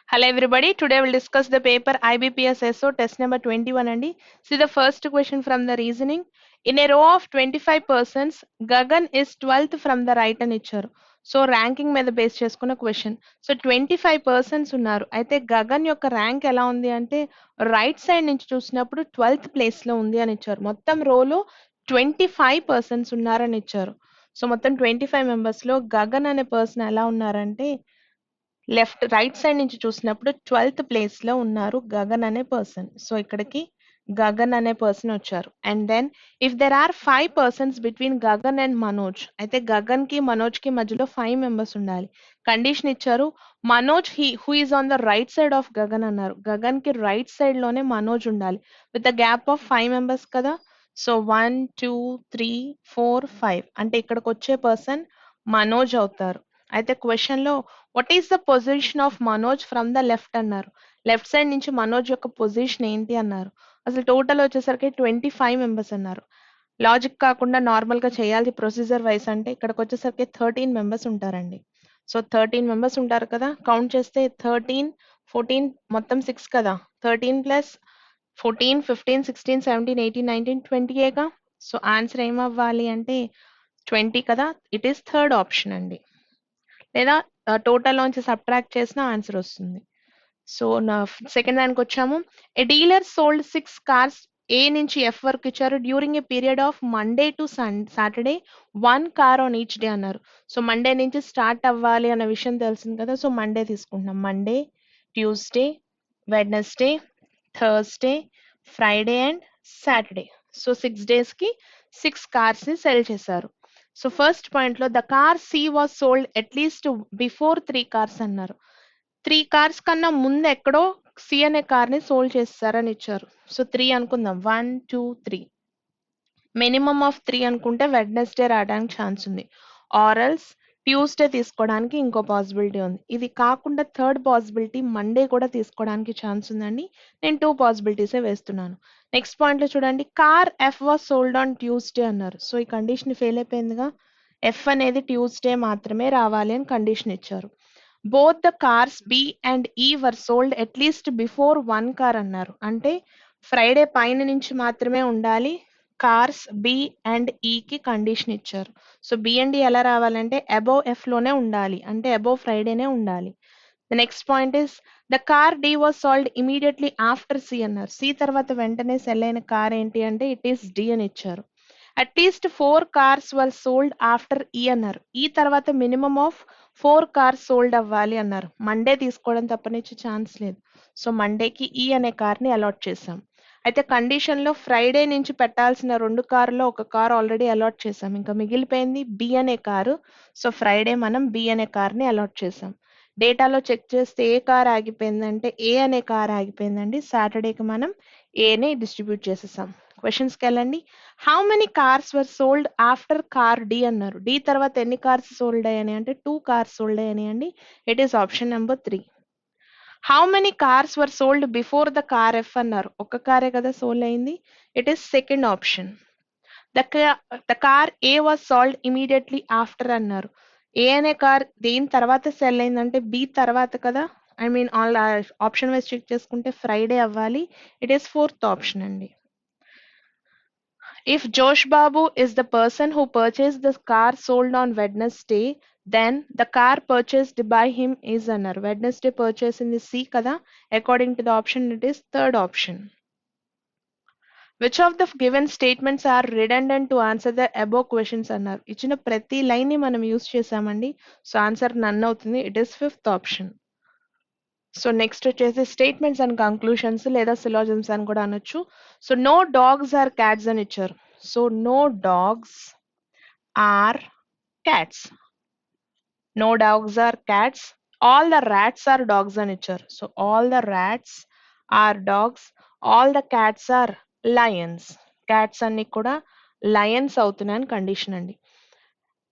Hello everybody. Today we'll discuss the paper IBPS SO test number 21 and see the first question from the reasoning. In a row of 25 persons, Gagan is 12th from the right and icharu. So ranking మీద base చేసుకున్న question. So 25 persons ఉన్నారు. అయితే గగన్ యొక్క rank ఎలా ఉంది అంటే right side నుంచి చూసినప్పుడు 12th ప్లేస్ లో ఉంది అని ఇచ్చారు. మొత్తం రోలో 25 పర్సన్స్ ఉన్నారని ఇచ్చారు. సో మొత్తం 25 మెంబర్స్ లో గగన్ అనే పర్సన్ ఎలా ఉన్నారంటే రైట్ సైడ్ నుంచి చూసినప్పుడు 12th ప్లేస్ లో ఉన్నారు గగన్ అనే పర్సన్. సో ఇక్కడికి గగన్ అనే పర్సన్ వచ్చారు. And then if there are 5 persons between Gagan and Manoj, అయితే గగన్ కి మనోజ్ కి మధ్యలో 5 మెంబర్స్ ఉండాలి. కండిషన్ ఇచ్చారు, Manoj who is on the right side of Gagan అన్నారు. గగన్ కి రైట్ సైడ్ లోనే మనోజ్ ఉండాలి with the gap of 5 members కదా. సో 1 2 3 4 5 అంటే ఇక్కడికి వచ్చే పర్సన్ మనోజ్ అవుతారు. అయితే క్వశ్చన్ లో what is the position of Manoj from the left అన్నారు. లెఫ్ట్ సైడ్ నుంచి మనోజ్ యొక్క పొజిషన్ ఏంటి అన్నారు. అసలు టోటల్ వచ్చేసరికి 25 మెంబర్స్ అన్నారు. లాజిక్ కాకుండా నార్మల్ గా చేయాలి ప్రొసీజర్ వైస్ అంటే ఇక్కడికి వచ్చేసరికి 13 మెంబర్స్ ఉంటారండి. సో 13 మెంబర్స్ ఉంటారు కదా, కౌంట్ చేస్తే 13 14 మొత్తం 6 కదా. 13 ప్లస్ 14 15 16 17 18 19 20 ఏగా. సో ఆన్సర్ ఏమవ్వాలి అంటే 20 కదా. ఇట్ ఈస్ థర్డ్ ఆప్షన్ అండి. లేదా టోటల్ నుంచి సబ్ట్రాక్ట్ చేసిన ఆన్సర్ వస్తుంది. సో నా సెకండ్ దానికి వచ్చాము. A dealer sold 6 cars A నుంచి ఎఫ్ వరకు ఇచ్చారు during a period of Monday to Saturday 1 car on each day అన్నారు. సో మండే నుంచి స్టార్ట్ అవ్వాలి అన్న విషయం తెలిసింది కదా. సో మండే తీసుకుంటున్నాం. Monday, Tuesday, Wednesday, Thursday, Friday and Saturday. So 6 days కి 6 కార్స్ ని సెల్ చేశారు. సో ఫస్ట్ పాయింట్ లో the car C was sold at least before 3 cars అన్నారు. 3 కార్స్ కన్నా ముందు ఎక్కడో సి అనే కార్ ని సోల్డ్ చేస్తారని ఇచ్చారు. సో 3 అనుకుందాం. 1 2 3 మినిమం ఆఫ్ 3 అనుకుంటే వెడ్నెస్డే రావడానికి ఛాన్స్ ఉంది. ఆరల్స్ ట్యూస్డే తీసుకోవడానికి ఇంకో పాసిబిలిటీ ఉంది. ఇది కాకుండా థర్డ్ పాసిబిలిటీ మండే కూడా తీసుకోవడానికి ఛాన్స్ ఉందండి. నేను 2 పాసిబిలిటీసే వేస్తున్నాను. నెక్స్ట్ పాయింట్ లో చూడండి, car F was sold on Tuesday అన్నారు. సో ఈ కండిషన్ ఫెయిల్ అయిపోయిందిగా. ఎఫ్ అనేది ట్యూస్డే మాత్రమే రావాలి అని కండిషన్ ఇచ్చారు. Both the cars B and E were sold at least before 1 car అన్నారు. అంటే ఫ్రైడే పైన నుంచి మాత్రమే ఉండాలి. కార్స్ బి అండ్ ఈ కి కండిషన్ ఇచ్చారు. సో బి అండ్ ఈ ఎలా రావాలంటే అబోవ్ ఎఫ్ లోనే ఉండాలి, అంటే అబోవ్ ఫ్రైడేనే ఉండాలి. The next point is the car D was sold immediately after C అన్నారు. సి తర్వాత వెంటనే సెల్ అయిన కార్ ఏంటి అంటే ఇట్ ఈస్ డి అని ఇచ్చారు. At least 4 cars were sold after ఈ అన్నారు. ఈ తర్వాత మినిమం ఆఫ్ 4 కార్స్ సోల్డ్ అవ్వాలి అన్నారు. మండే తీసుకోవడం తప్పనిచ్చే ఛాన్స్ లేదు. సో మండేకి ఈ అనే కార్ ని అలాట్ చేసాం. అయితే కండిషన్ లో ఫ్రైడే నుంచి పెట్టాల్సిన 2 కార్లో ఒక కార్ ఆల్రెడీ అలాట్ చేసాం. ఇంకా మిగిలిపోయింది బి అనే కారు. సో ఫ్రైడే మనం బి అనే కార్ ని అలాట్ చేసాం. డేటాలో చెక్ చేస్తే ఏ కార్ ఆగిపోయిందంటే ఏ అనే కార్ ఆగిపోయిందండి. సాటర్డేకి మనం ఏని డిస్ట్రిబ్యూట్ చేసేసాం. క్వశ్చన్స్ కి వెళ్ళండి. How many cars were sold after car D అన్నారు. డి తర్వాత ఎన్ని కార్స్ సోల్డ్ అయ్యాయి అంటే 2 కార్స్ సోల్డ్ అయ్యాయండి. It is option number 3. How many cars were sold before the car F అన్నారు. ఒక కారే కదా సోల్డ్ అయింది. It is second option. The car A was sold immediately after అన్నారు. ఏ అనే కార్ దేని తర్వాత సెల్ అయిందంటే బి తర్వాత కదా. I mean all option wise check చేసుకుంటే ఫ్రైడే అవ్వాలి. ఇట్ ఈస్ ఫోర్త్ ఆప్షన్ అండి. If Josh Babu is the person who purchased the car sold on Wednesday, then the car purchased by him is another. Wednesday purchase in the C kada. According to the option, it is third option. Which of the given statements are redundant to answer the above questions అన్నారు. ఇచ్చిన ప్రతి line ని మనం use చేసామండి. So answer none అవుతుంది. It is fifth option. So next వచ్చేసి statements and conclusions లేదా syllogisms అని కూడా అనొచ్చు. So no dogs are cats అని ఇచ్చారు. So no dogs are cats. No dogs are cats. All the rats are dogs అని ఇచ్చారు. So all the rats are dogs. All the cats are lions. Cats అన్ని కూడా Lions అవుతున్నాయని condition అండి.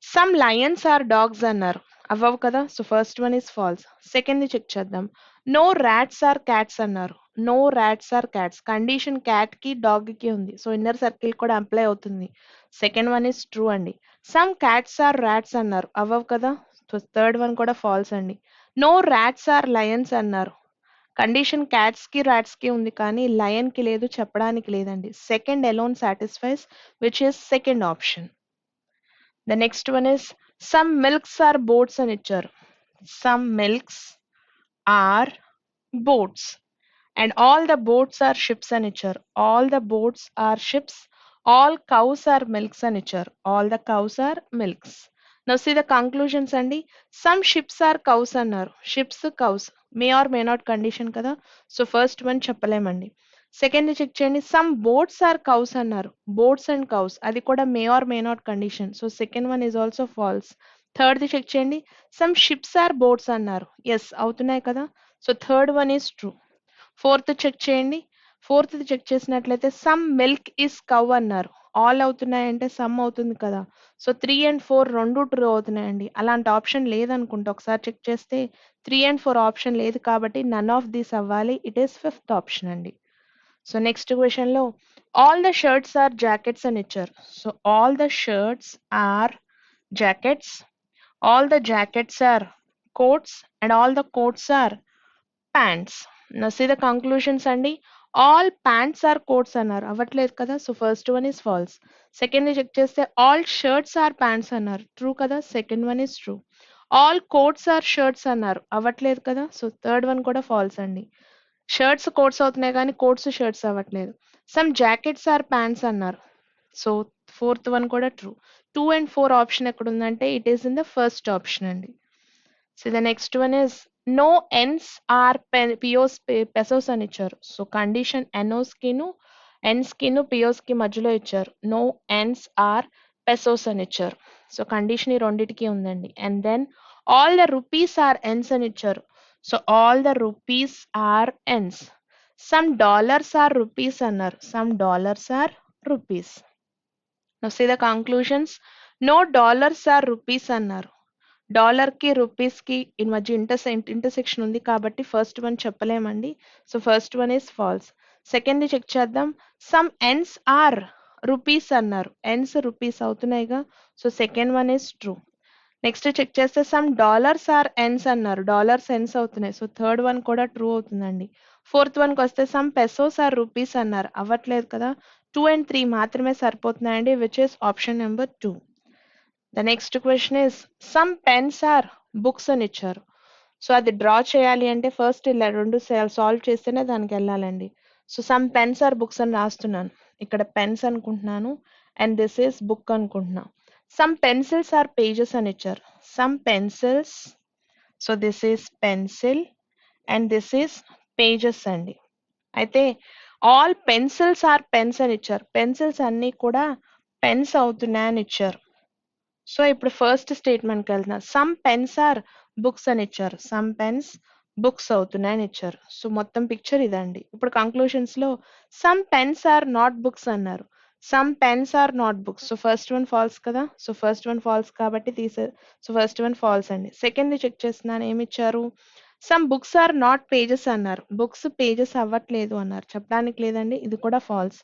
Some Lions are dogs అన్నారు. అవ్వవు కదా. So first one is false. Second ని చెక్ చేద్దాం. నో ర్యాట్స్ ఆర్ క్యాట్స్ అన్నారు. No rats are cats. Condition cat కి డాగ్ కి ఉంది. సో ఇన్నర్ సర్కిల్ కూడా అప్లై అవుతుంది. సెకండ్ వన్ ఇస్ ట్రూ అండి. సమ్ క్యాట్స్ ఆర్ ర్యాట్స్ అన్నారు. అవ్వవు కదా. సో థర్డ్ వన్ కూడా ఫాల్స్ అండి. నో ర్యాట్స్ ఆర్ లయన్స్ అన్నారు. కండిషన్ క్యాట్స్ కి రాట్స్ కి ఉంది కానీ లయన్ కి లేదు, చెప్పడానికి లేదండి. Second alone satisfies, which is second option. The next one is some milks are boats అని ఇచ్చారు. Some milks are boats and all the boats are ships అని ఇచ్చారు. all the boats are ships, all cows are milks అని ఇచ్చారు. all the cows are milks. now see the conclusions అండి. some ships are cows అన్నారు. ships cows may or may not condition కదా, so first one చెప్పలేమండి. Second check చేయండి. Some boats are cows అన్నారు. Boats and cows అది కూడా may or may not condition, so second one is also false. Third ది check చేయండి. Some ships are boats అన్నారు. Yes అవుతున్నాయి కదా, so third one is true. Fourth check చేయండి. Fourth check చేసినట్లయితే సమ్ మిల్క్ ఇస్ కౌ అన్నారు. All అవుతున్నాయంటే some అవుతుంది కదా, సో 3 and 4 రెండు ట్రూ అవుతున్నాయండి. అలాంటి ఆప్షన్ లేదనుకుంటా, ఒకసారి చెక్ చేస్తే 3 and 4 ఆప్షన్ లేదు కాబట్టి నన్ ఆఫ్ దీస్ అవ్వాలి. ఇట్ ఈస్ ఫిఫ్త్ ఆప్షన్ అండి. సో నెక్స్ట్ క్వశ్చన్ లో all the shirts are jackets అని ఇచ్చారు. So all the shirts are jackets, all the jackets are coats and all the coats are pants. now see the conclusions అండి. All pants are coats అన్నారు. అవ్వట్లేదు కదా, so first one is false. Second check చేస్తే all shirts are pants అన్నారు. True కదా, second one is true. All coats are shirts అన్నారు. అవ్వట్లేదు కదా, సో థర్డ్ వన్ కూడా ఫాల్స్ అండి. షర్ట్స్ కోట్స్ అవుతున్నాయి కానీ కోట్స్ షర్ట్స్ అవ్వట్లేదు. సమ్ జాకెట్స్ ఆర్ ప్యాంట్స్ అన్నారు. సో ఫోర్త్ వన్ కూడా ట్రూ. 2 and 4 ఆప్షన్ ఎక్కడ ఉందంటే it is in the first option అండి. So the next one is no ens are pios pesos అని ఇచ్చారు. సో కండిషన్ ఎనోస్ కిను ens కిను పియోస్ కి మధ్యలో ఇచ్చారు. నో ఎన్స్ ఆర్ పెసోస్ అని ఇచ్చారు. సో కండిషన్ ఈ రెండిటికి ఉందండి. And then all the rupees are yens అని ఇచ్చారు. So all the rupees are yens. Some dollars are rupees అన్నారు. Some dollars are rupees. Now see the conclusions. No dollars are rupees అన్నారు. Dollar కి rupees కి ఈ మధ్య intersection ఉంది కాబట్టి ఫస్ట్ వన్ చెప్పలేమండి. So first one is false. Second check చేద్దాం. సమ్ ఎన్స్ ఆర్ రూపీస్ అన్నారు. ఎన్స్ రూపీస్ అవుతున్నాయిగా, so second one is true. Next check చేస్తే సమ్ డాలర్స్ ఆర్ ఎన్స్ అన్నారు. డాలర్స్ ఎన్స్ అవుతున్నాయి, సో థర్డ్ వన్ కూడా ట్రూ అవుతుందండి. ఫోర్త్ వన్కి వస్తే సమ్ పెసోస్ ఆర్ రూపీస్ అన్నారు. అవ్వట్లేదు కదా, 2 and 3 మాత్రమే సరిపోతున్నాయండి, which is option number 2. The next question is some pens are books అని ఇచ్చారు. సో అది డ్రా చేయాలి అంటే ఫస్ట్ ఇలా రెండు సాల్వ్ చేస్తేనే దానికి వెళ్ళాలండి. So some pens are books అని రాస్తున్నాను. ఇక్కడ పెన్స్ అనుకుంటున్నాను అండ్ దిస్ ఈస్ బుక్ అనుకుంటున్నా. సమ్ పెన్సిల్స్ ఆర్ పేజెస్ అని ఇచ్చారు. Some pencils, so this is pencil and this is pages అండి. అయితే ఆల్ పెన్సిల్స్ ఆర్ పెన్స్ అని ఇచ్చారు. పెన్సిల్స్ అన్నీ కూడా పెన్స్ అవుతున్నాయని ఇచ్చారు. సో ఇప్పుడు ఫస్ట్ స్టేట్మెంట్కి వెళ్తున్నా. సమ్ పెన్స్ ఆర్ బుక్స్ అని ఇచ్చారు. సమ్ పెన్స్ బుక్స్ అవుతున్నాయని ఇచ్చారు. సో మొత్తం పిక్చర్ ఇదండి. ఇప్పుడు కంక్లూషన్స్ లో some pens are not books అన్నారు. Some pens are not books, so first one false కదా, సో ఫస్ట్ వన్ ఫాల్స్ కాబట్టి సో ఫస్ట్ వన్ ఫాల్స్ అండి. సెకండ్ చెక్ చేస్తున్నాను, ఏమి ఇచ్చారు. Some books are not pages అన్నారు. బుక్స్ పేజెస్ అవ్వట్లేదు అన్నారు. చెప్పడానికి లేదండి, ఇది కూడా false.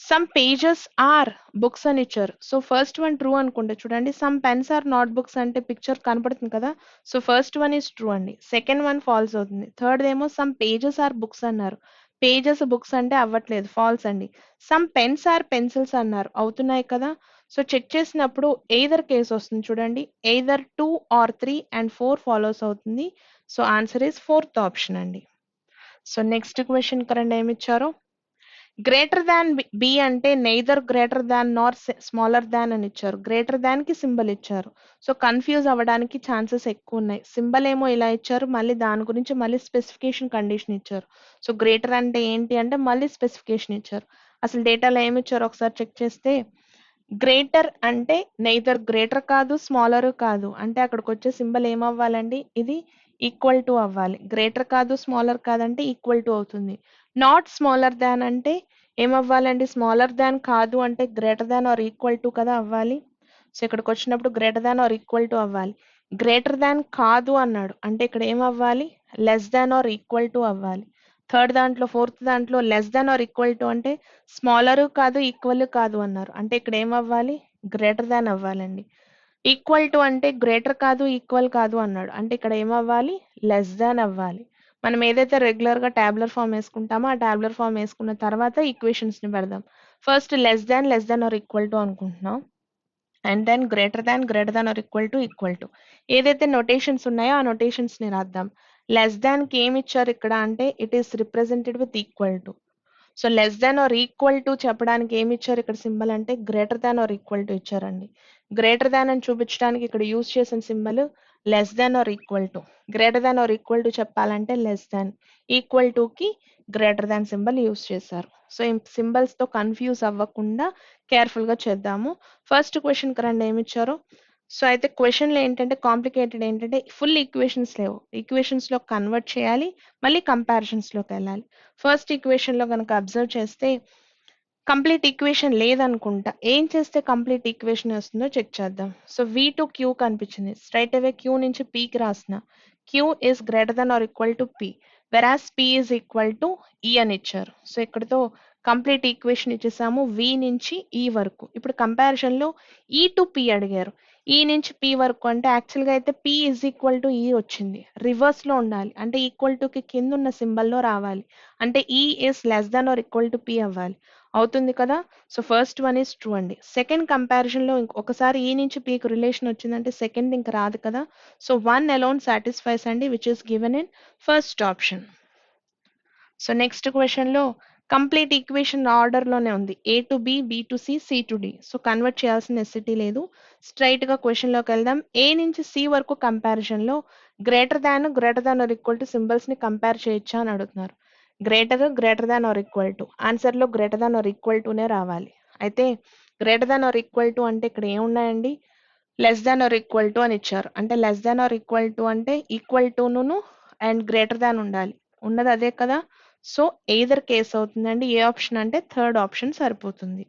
Some pages are books అని ఇచ్చారు. సో ఫస్ట్ వన్ ట్రూ అనుకుంటే చూడండి, some pens are not books అంటే పిక్చర్ కనపడుతుంది కదా, so first one is true అండి. సెకండ్ వన్ ఫాల్స్ అవుతుంది. థర్డ్ ఏమో సమ్ పేజెస్ ఆర్ బుక్స్ అన్నారు. పేజెస్ బుక్స్ అంటే అవ్వట్లేదు, ఫాల్స్ అండి. సమ్ పెన్స్ ఆర్ పెన్సిల్స్ అన్నారు. అవుతున్నాయి కదా, సో చెక్ చేసినప్పుడు ఎయిదర్ కేసు వస్తుంది చూడండి. ఎయిదర్ 2 or 3 and 4 ఫాలోస్ అవుతుంది. So answer is fourth option అండి. సో నెక్స్ట్ క్వశ్చన్ కరెంట్ ఏమి ఇచ్చారో, గ్రేటర్ దాన్ బి అంటే నెయిదర్ గ్రేటర్ దాన్ నార్ స్మాలర్ దాన్ అని ఇచ్చారు. గ్రేటర్ దాన్ కి సింబల్ ఇచ్చారు. సో కన్ఫ్యూజ్ అవ్వడానికి ఛాన్సెస్ ఎక్కువ ఉన్నాయి. సింబల్ ఏమో ఇలా ఇచ్చారు, మళ్ళీ దాని గురించి మళ్ళీ స్పెసిఫికేషన్ కండిషన్ ఇచ్చారు. సో గ్రేటర్ అంటే ఏంటి అంటే మళ్ళీ స్పెసిఫికేషన్ ఇచ్చారు. అసలు డేటాలో ఏమి ఇచ్చారు ఒకసారి చెక్ చేస్తే, గ్రేటర్ అంటే నెయిదర్ గ్రేటర్ కాదు స్మాలర్ కాదు, అంటే అక్కడికి వచ్చే సింబల్ ఏమవ్వాలండి, ఇది ఈక్వల్ టు అవ్వాలి. గ్రేటర్ కాదు స్మాలర్ కాదంటే ఈక్వల్ టు అవుతుంది. నాట్ స్మాలర్ దాన్ అంటే ఏమవ్వాలండి, స్మాలర్ దాన్ కాదు అంటే greater than or equal to కదా అవ్వాలి. సో ఇక్కడికి వచ్చినప్పుడు greater than or equal to అవ్వాలి. గ్రేటర్ దాన్ కాదు అన్నాడు అంటే ఇక్కడ ఏమవ్వాలి, less than or equal to అవ్వాలి. థర్డ్ దాంట్లో ఫోర్త్ దాంట్లో less than or equal to అంటే స్మాలర్ కాదు ఈక్వల్ కాదు అన్నారు, అంటే ఇక్కడ ఏమవ్వాలి, గ్రేటర్ దాన్ అవ్వాలండి. ఈక్వల్ టు అంటే గ్రేటర్ కాదు ఈక్వల్ కాదు అన్నాడు, అంటే ఇక్కడ ఏమవ్వాలి, లెస్ దాన్ అవ్వాలి. మనం ఏదైతే రెగ్యులర్గా ట్యాబులర్ ఫామ్ వేసుకుంటామో ఆ ట్యాబులర్ ఫామ్ వేసుకున్న తర్వాత ఈక్వేషన్స్ని పెడదాం. First less than or equal to అనుకుంటున్నాం, and then greater than or equal to ఏదైతే నొటేషన్స్ ఉన్నాయో ఆ నొటేషన్స్ని రాద్దాం. లెస్ దాన్కి ఏమి ఇచ్చారు ఇక్కడ అంటే it is represented with equal to. So less than or equal to చెప్పడానికి ఏమి ఇచ్చారు ఇక్కడ సింబల్ అంటే greater than or equal to ఇచ్చారండి. గ్రేటర్ దాన్ అని చూపించడానికి ఇక్కడ యూజ్ చేసిన symbol less than or equal to. Greater than or equal to చెప్పాలంటే లెస్ దాన్, ఈక్వల్ కి గ్రేటర్ దాన్ సింబల్ యూజ్ చేశారు. సో ఈ సింబల్స్ తో కన్ఫ్యూజ్ అవ్వకుండా కేర్ఫుల్ గా చేద్దాము. ఫస్ట్ క్వశ్చన్ రండి ఏమి ఇచ్చారో. సో అయితే క్వశ్చన్లో ఏంటంటే కాంప్లికేటెడ్ ఏంటంటే ఫుల్ ఈక్వేషన్స్ లేవు, ఈక్వేషన్స్ లో కన్వర్ట్ చేయాలి, మళ్ళీ కంపారిజన్స్ లోకి వెళ్ళాలి. ఫస్ట్ ఈక్వేషన్ లో కనుక అబ్జర్వ్ చేస్తే కంప్లీట్ ఈక్వేషన్ లేదనుకుంటా. ఏం చేస్తే కంప్లీట్ ఈక్వేషన్ వస్తుందో చెక్ చేద్దాం. సో వి టు క్యూ కనిపించింది, స్ట్రైట్ అవే క్యూ నుంచి పీకి రాసిన. Q is greater then or equal to P, whereas P is equal to E అని ఇచ్చారు. సో ఇక్కడతో కంప్లీట్ ఈక్వేషన్ ఇచ్చేసాము వి నుంచి ఈ వరకు. ఇప్పుడు కంపారిజన్ లో ఈ టు పి అడిగారు, ఈ నుంచి పి వరకు అంటే యాక్చువల్గా అయితే పి ఈజ్ ఈక్వల్ టు ఈ వచ్చింది, రివర్స్ లో ఉండాలి అంటే ఈక్వల్ కి కింద ఉన్న సింబల్లో రావాలి, అంటే ఈ is less than or equal to P అవ్వాలి. అవుతుంది కదా. So first one is true అండి. సెకండ్ కంపారిజన్ లో ఒకసారి ఈ నుంచి పీకి రిలేషన్ వచ్చిందంటే సెకండ్ ఇంకా రాదు కదా. సో వన్ అలోన్ సాటిస్ఫైస్ అండి, which is given in first option. So next question లో కంప్లీట్ ఈక్వేషన్ ఆర్డర్ లోనే ఉంది, A to B, B to C, C to D. So convert చేయాల్సిన నెసిటీ లేదు. స్ట్రైట్ గా క్వశ్చన్ లోకి వెళ్దాం. ఏ నుంచి సి వరకు కంపారిజన్ లో greater than or equal to symbols ని కంపేర్ చేయొచ్చా అని అడుగుతున్నారు. Greater than or equal to answer లో గ్రేటర్ దాన్ ఆర్ ఈక్వల్ టునే రావాలి. అయితే greater than or equal to అంటే ఇక్కడ ఏమున్నాయండి, less than or equal to అని ఇచ్చారు. అంటే less than or equal to అంటే ఈక్వల్ టును అండ్ గ్రేటర్ దాన్ ఉండాలి, ఉన్నది అదే కదా. సో ఎయిదర్ కేస్ అవుతుందండి. ఏ ఆప్షన్ అంటే థర్డ్ ఆప్షన్ సరిపోతుంది.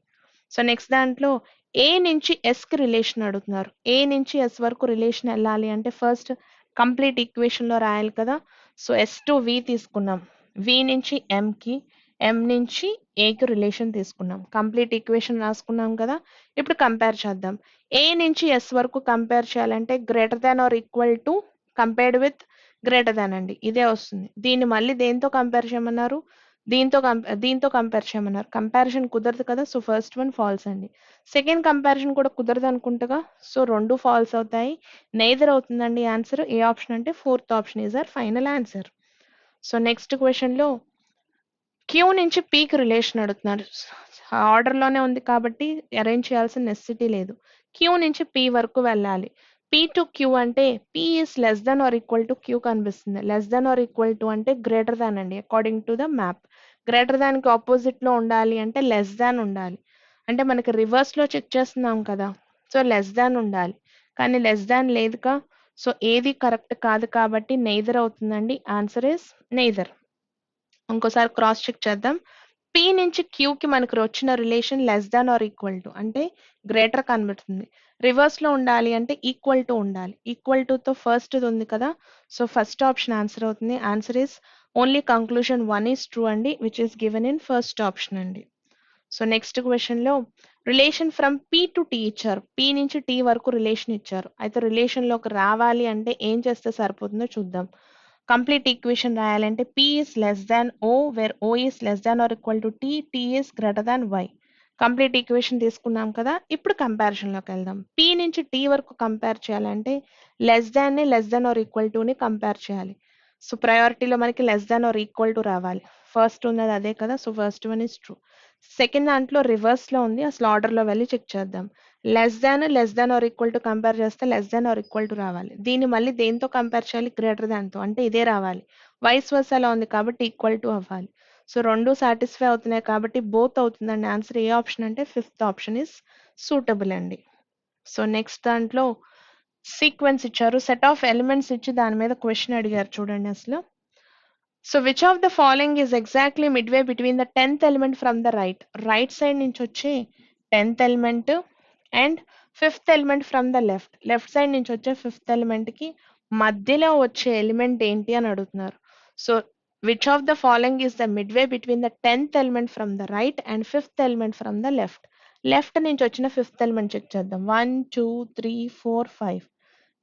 సో నెక్స్ట్ దాంట్లో ఏ నుంచి ఎస్ కి రిలేషన్ అడుగుతున్నారు. ఏ నుంచి ఎస్ వరకు రిలేషన్ వెళ్ళాలి అంటే ఫస్ట్ కంప్లీట్ ఈక్వేషన్ లో రాయాలి కదా. సో ఎస్ టు వి తీసుకున్నాం, వి నుంచి ఎం కి, ఎం నుంచి ఏ కి రిలేషన్ తీసుకున్నాం, కంప్లీట్ ఈక్వేషన్ రాసుకున్నాం కదా. ఇప్పుడు కంపేర్ చేద్దాం. ఏ నుంచి ఎస్ వరకు కంపేర్ చేయాలంటే greater than or equal to compared with greater than అండి, ఇదే వస్తుంది. దీన్ని మళ్ళీ దేంతో కంపేర్ చేయమన్నారు, దీంతో కంపేర్ చేయమన్నారు. కంపారిజన్ కుదరదు కదా. సో ఫస్ట్ వన్ ఫాల్స్ అండి. సెకండ్ కంపారిజన్ కూడా కుదరదు అనుకుంటగా. సో రెండు ఫాల్స్ అవుతాయి, నెయిదర్ అవుతుందండి ఆన్సర్. ఏ ఆప్షన్ అంటే fourth option is our final answer. So next question లో క్యూ నుంచి పీకి రిలేషన్ అడుగుతున్నారు. ఆర్డర్ లోనే ఉంది కాబట్టి అరేంజ్ చేయాల్సిన నెసెసిటీ లేదు. క్యూ నుంచి పీ వరకు వెళ్ళాలి. పీ టు క్యూ అంటే P is less than or equal to Q కనిపిస్తుంది. Less than or equal to అంటే గ్రేటర్ దాన్ అండి, according to the map. Greater than కి ఆపోజిట్ లో ఉండాలి అంటే లెస్ దాన్ ఉండాలి. అంటే మనకి రివర్స్ లో చెక్ చేస్తున్నాం కదా. సో లెస్ దాన్ ఉండాలి, కానీ లెస్ దాన్ లేదుగా. సో ఏది కరెక్ట్ కాదు కాబట్టి నెయిదర్ అవుతుందండి. Answer is neither. ఇంకోసారి క్రాస్ చెక్ చేద్దాం. పి నుంచి క్యూ కి మనకు వచ్చిన relation less than or equal to అంటే గ్రేటర్ కనబడుతుంది. రివర్స్ లో ఉండాలి అంటే ఈక్వల్ టు ఉండాలి. ఈక్వల్ టు తో ఫస్ట్ ఉంది కదా. సో ఫస్ట్ ఆప్షన్ ఆన్సర్ అవుతుంది. Answer is only conclusion one is true అండి, which is given in first option అండి. సో నెక్స్ట్ క్వశ్చన్ లో relation from P to T ఇచ్చారు. పి నుంచి టీ వరకు రిలేషన్ ఇచ్చారు. అయితే రిలేషన్ లోకి రావాలి అంటే ఏం చేస్తే సరిపోతుందో చూద్దాం. కంప్లీట్ ఈక్వేషన్ రాయాలంటే P is less than O, where O is less than or equal to T, T is greater than Y. Complete equation తీసుకున్నాం కదా. ఇప్పుడు కంపారిజన్ లోకి వెళ్దాం. పి నుంచి టీ వరకు కంపేర్ చేయాలంటే లెస్ దాన్ ని less than or equal to ని కంపేర్ చేయాలి. సో ప్రయారిటీలో మనకి less than or equal to రావాలి. ఫస్ట్ ఉన్నది అదే కదా. So first one is true. Second దాంట్లో రివర్స్ లో ఉంది, అసలు ఆర్డర్ లో వెళ్ళి చెక్ చేద్దాం. Less than or equal to compare చేస్తే less than or equal to రావాలి. దీన్ని మళ్ళీ దేంతో కంపేర్ చేయాలి, గ్రేటర్ దాన్ తో, అంటే ఇదే రావాలి. వైస్ వర్సా ఉంది కాబట్టి ఈక్వల్ టు అవ్వాలి. సో రెండు సాటిస్ఫై అవుతున్నాయి కాబట్టి బోత్ అవుతుందండి. ఆన్సర్ ఏ ఆప్షన్ అంటే ఫిఫ్త్ ఆప్షన్ ఇస్ సూటబుల్ అండి. సో నెక్స్ట్ దాంట్లో సీక్వెన్స్ ఇచ్చారు, సెట్ ఆఫ్ ఎలిమెంట్స్ ఇచ్చి దాని మీద క్వశ్చన్ అడిగారు చూడండి అసలు. So which of the following is exactly midway between the 10th element from the right. Right side నుంచి వచ్చే 10th element and 5th element from the left. Left side నుంచి వచ్చే 5th ఎలిమెంట్ కి మధ్యలో వచ్చే ఎలిమెంట్ ఏంటి అని అడుగుతున్నారు. So which of the following is the midway between the 10th element from the right and 5th element from the left. Left నుంచి వచ్చిన 5th ఎలిమెంట్ చెక్ చేద్దాం. 1 2 3 4 5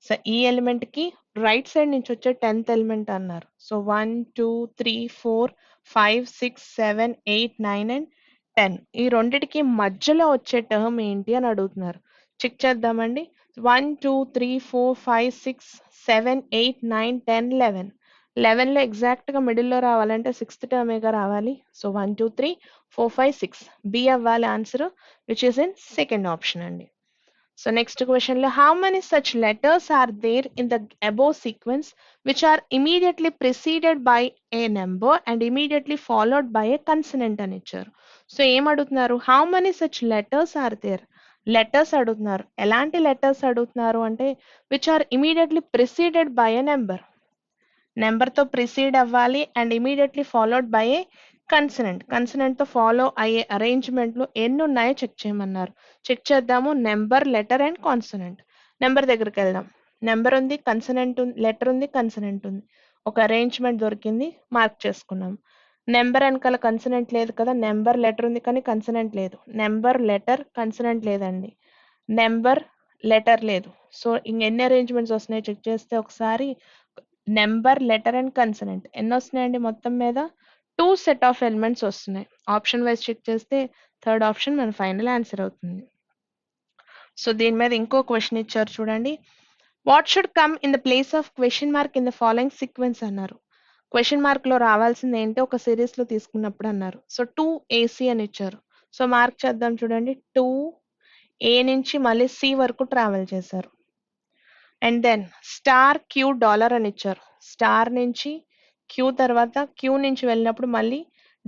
సో ఈ ఎలిమెంట్ కి రైట్ సైడ్ నుంచి వచ్చే 10th ఎలిమెంట్ అన్నారు. So 1 2 3 4 5 6 7 8 9 and 10 ఈ రెండిటికి మధ్యలో వచ్చే టర్మ్ ఏంటి అని అడుగుతున్నారు. చెక్ చేద్దామండి. 1 2 3 4 5 6 7 8 9 10 11 11లో ఎగ్జాక్ట్ గా మిడిల్ లో రావాలంటే సిక్స్త్ టర్మేగా రావాలి. సో 1 2 3 4 5 6 బి అవ్వాలి answer, which is in second option అండి. So next question, how many such letters are there in the above sequence which are immediately preceded by a number and immediately followed by a consonant అని ఇచ్చారు. So ఏం అడుగుతున్నారు, how many such letters are there? Letters అడుగుతున్నారు. ఎలాంటి letters అడుగుతున్నారు అంటే which are immediately preceded by a number. నెంబర్తో preceded అవ్వాలి and immediately followed by a కన్సనెంట్తో ఫాలో అయ్యే అరేంజ్మెంట్లు ఎన్ని ఉన్నాయో చెక్ చేయమన్నారు. చెక్ చేద్దాము. Number, letter and consonant. Number దగ్గరికి వెళ్దాం. నెంబర్ ఉంది, కన్సనెంట్ ఉంది, లెటర్ ఉంది, కన్సనెంట్ ఉంది. ఒక అరేంజ్మెంట్ దొరికింది, మార్క్ చేసుకున్నాం. నెంబర్ వెనకాల కన్సనెంట్ లేదు కదా, నెంబర్ లెటర్ ఉంది కానీ కన్సనెంట్ లేదు. నెంబర్ లెటర్ కన్సనెంట్ లేదండి. నెంబర్ లెటర్ లేదు. సో ఇంకెన్ని అరేంజ్మెంట్స్ వస్తున్నాయో చెక్ చేస్తే ఒకసారి నెంబర్, లెటర్ అండ్ కన్సనెంట్ ఎన్ని వస్తున్నాయండి మొత్తం మీద? 2 సెట్ ఆఫ్ ఎలిమెంట్స్ వస్తున్నాయి. ఆప్షన్ వైజ్ చెక్ చేస్తే థర్డ్ ఆప్షన్ మన ఫైనల్ ఆన్సర్ అవుతుంది. సో దీని మీద ఇంకో క్వశ్చన్ ఇచ్చారు చూడండి. What should come in the place of question mark in the following sequence అన్నారు. క్వశ్చన్ మార్క్ లో రావాల్సింది ఏంటి ఒక సిరీస్ లో తీసుకున్నప్పుడు అన్నారు. సో 2AC అని ఇచ్చారు. సో మార్క్ చేద్దాం చూడండి. 2A నుంచి మళ్ళీ C వరకు ట్రావెల్ చేశారు. And then star Q dollar అని ఇచ్చారు. స్టార్ నుంచి క్యూ తర్వాత క్యూ నుంచి వెళ్ళినప్పుడు మళ్ళీ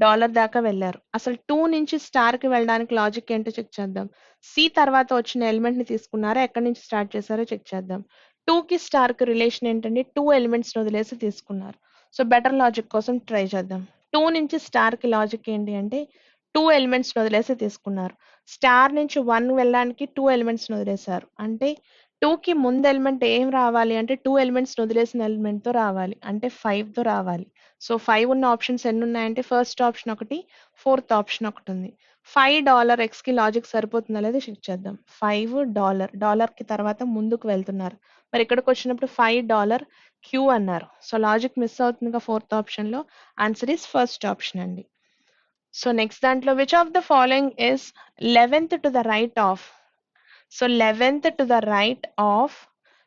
డాలర్ దాకా వెళ్ళారు. అసలు 2 నుంచి స్టార్ కి వెళ్ళడానికి లాజిక్ ఏంటో చెక్ చేద్దాం. సి తర్వాత వచ్చిన ఎలిమెంట్ ని తీసుకున్నారా, ఎక్కడి నుంచి స్టార్ట్ చేశారో చెక్ చేద్దాం. 2 కి స్టార్ కి రిలేషన్ ఏంటండి, 2 ఎలిమెంట్స్ వదిలేసి తీసుకున్నారు. సో బెటర్ లాజిక్ కోసం ట్రై చేద్దాం. 2 నుంచి స్టార్ కి లాజిక్ ఏంటి అంటే 2 ఎలిమెంట్స్ వదిలేసి తీసుకున్నారు. స్టార్ నుంచి 1 వెళ్ళడానికి 2 ఎలిమెంట్స్ వదిలేశారు. అంటే 2 కి ముందు ఎలిమెంట్ ఏం రావాలి అంటే 2 ఎలిమెంట్స్ వదిలేసిన ఎలిమెంట్ తో రావాలి. అంటే 5 తో రావాలి. సో 5 ఉన్న ఆప్షన్స్ ఎన్ని ఉన్నాయంటే ఫస్ట్ ఆప్షన్ ఒకటి, ఫోర్త్ ఆప్షన్ ఒకటి ఉంది. $5 x కి లాజిక్ సరిపోతుందా లేదా చెక్ చేద్దాం. $5 డాలర్ కి తర్వాత ముందుకు వెళ్తున్నారు. మరి ఇక్కడికి వచ్చినప్పుడు $5 క్యూ అన్నారు. సో లాజిక్ మిస్ అవుతుందిగా ఫోర్త్ ఆప్షన్ లో. ఆన్సర్ ఇస్ ఫస్ట్ ఆప్షన్ అండి. సో నెక్స్ట్ దాంట్లో which of the following is 11th to the right of. So 11th to the right of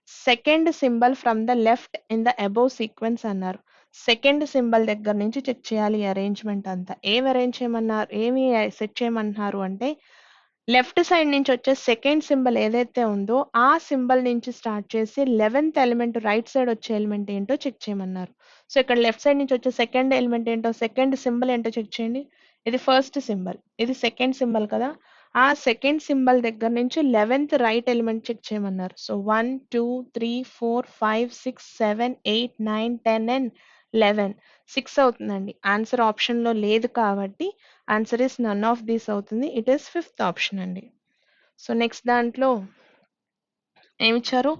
second symbol from the left in the above sequence అన్నారు. Second symbol దగ్గర నుంచి check చేయాలి arrangement అంతా. ఏమి arrange చేయమన్నారు, ఏమి set చేయమంటున్నారు అంటే లెఫ్ట్ సైడ్ నుంచి వచ్చే సెకండ్ సింబల్ ఏదైతే ఉందో ఆ సింబల్ నుంచి స్టార్ట్ చేసి 11th ఎలిమెంట్ రైట్ సైడ్ వచ్చే ఎలిమెంట్ ఏంటో చెక్ చేయమన్నారు. సో ఇక్కడ లెఫ్ట్ సైడ్ నుంచి వచ్చే సెకండ్ ఎలిమెంట్ ఏంటో, సెకండ్ సింబల్ ఏంటో చెక్ చేయండి. ఇది ఫస్ట్ సింబల్, ఇది సెకండ్ సింబల్ కదా. ఆ సెకండ్ సింబల్ దగ్గర నుంచి 11th రైట్ ఎలిమెంట్ చెక్ చేయమన్నారు. సో 1 2 3 4 5 6 7 8 9 10 అండ్ 11 6 అవుతుందండి. ఆన్సర్ ఆప్షన్ లో లేదు కాబట్టి answer is none of these అవుతుంది. ఇట్ ఈస్ ఫిఫ్త్ ఆప్షన్ అండి. సో నెక్స్ట్ దాంట్లో ఏమిచ్చారు,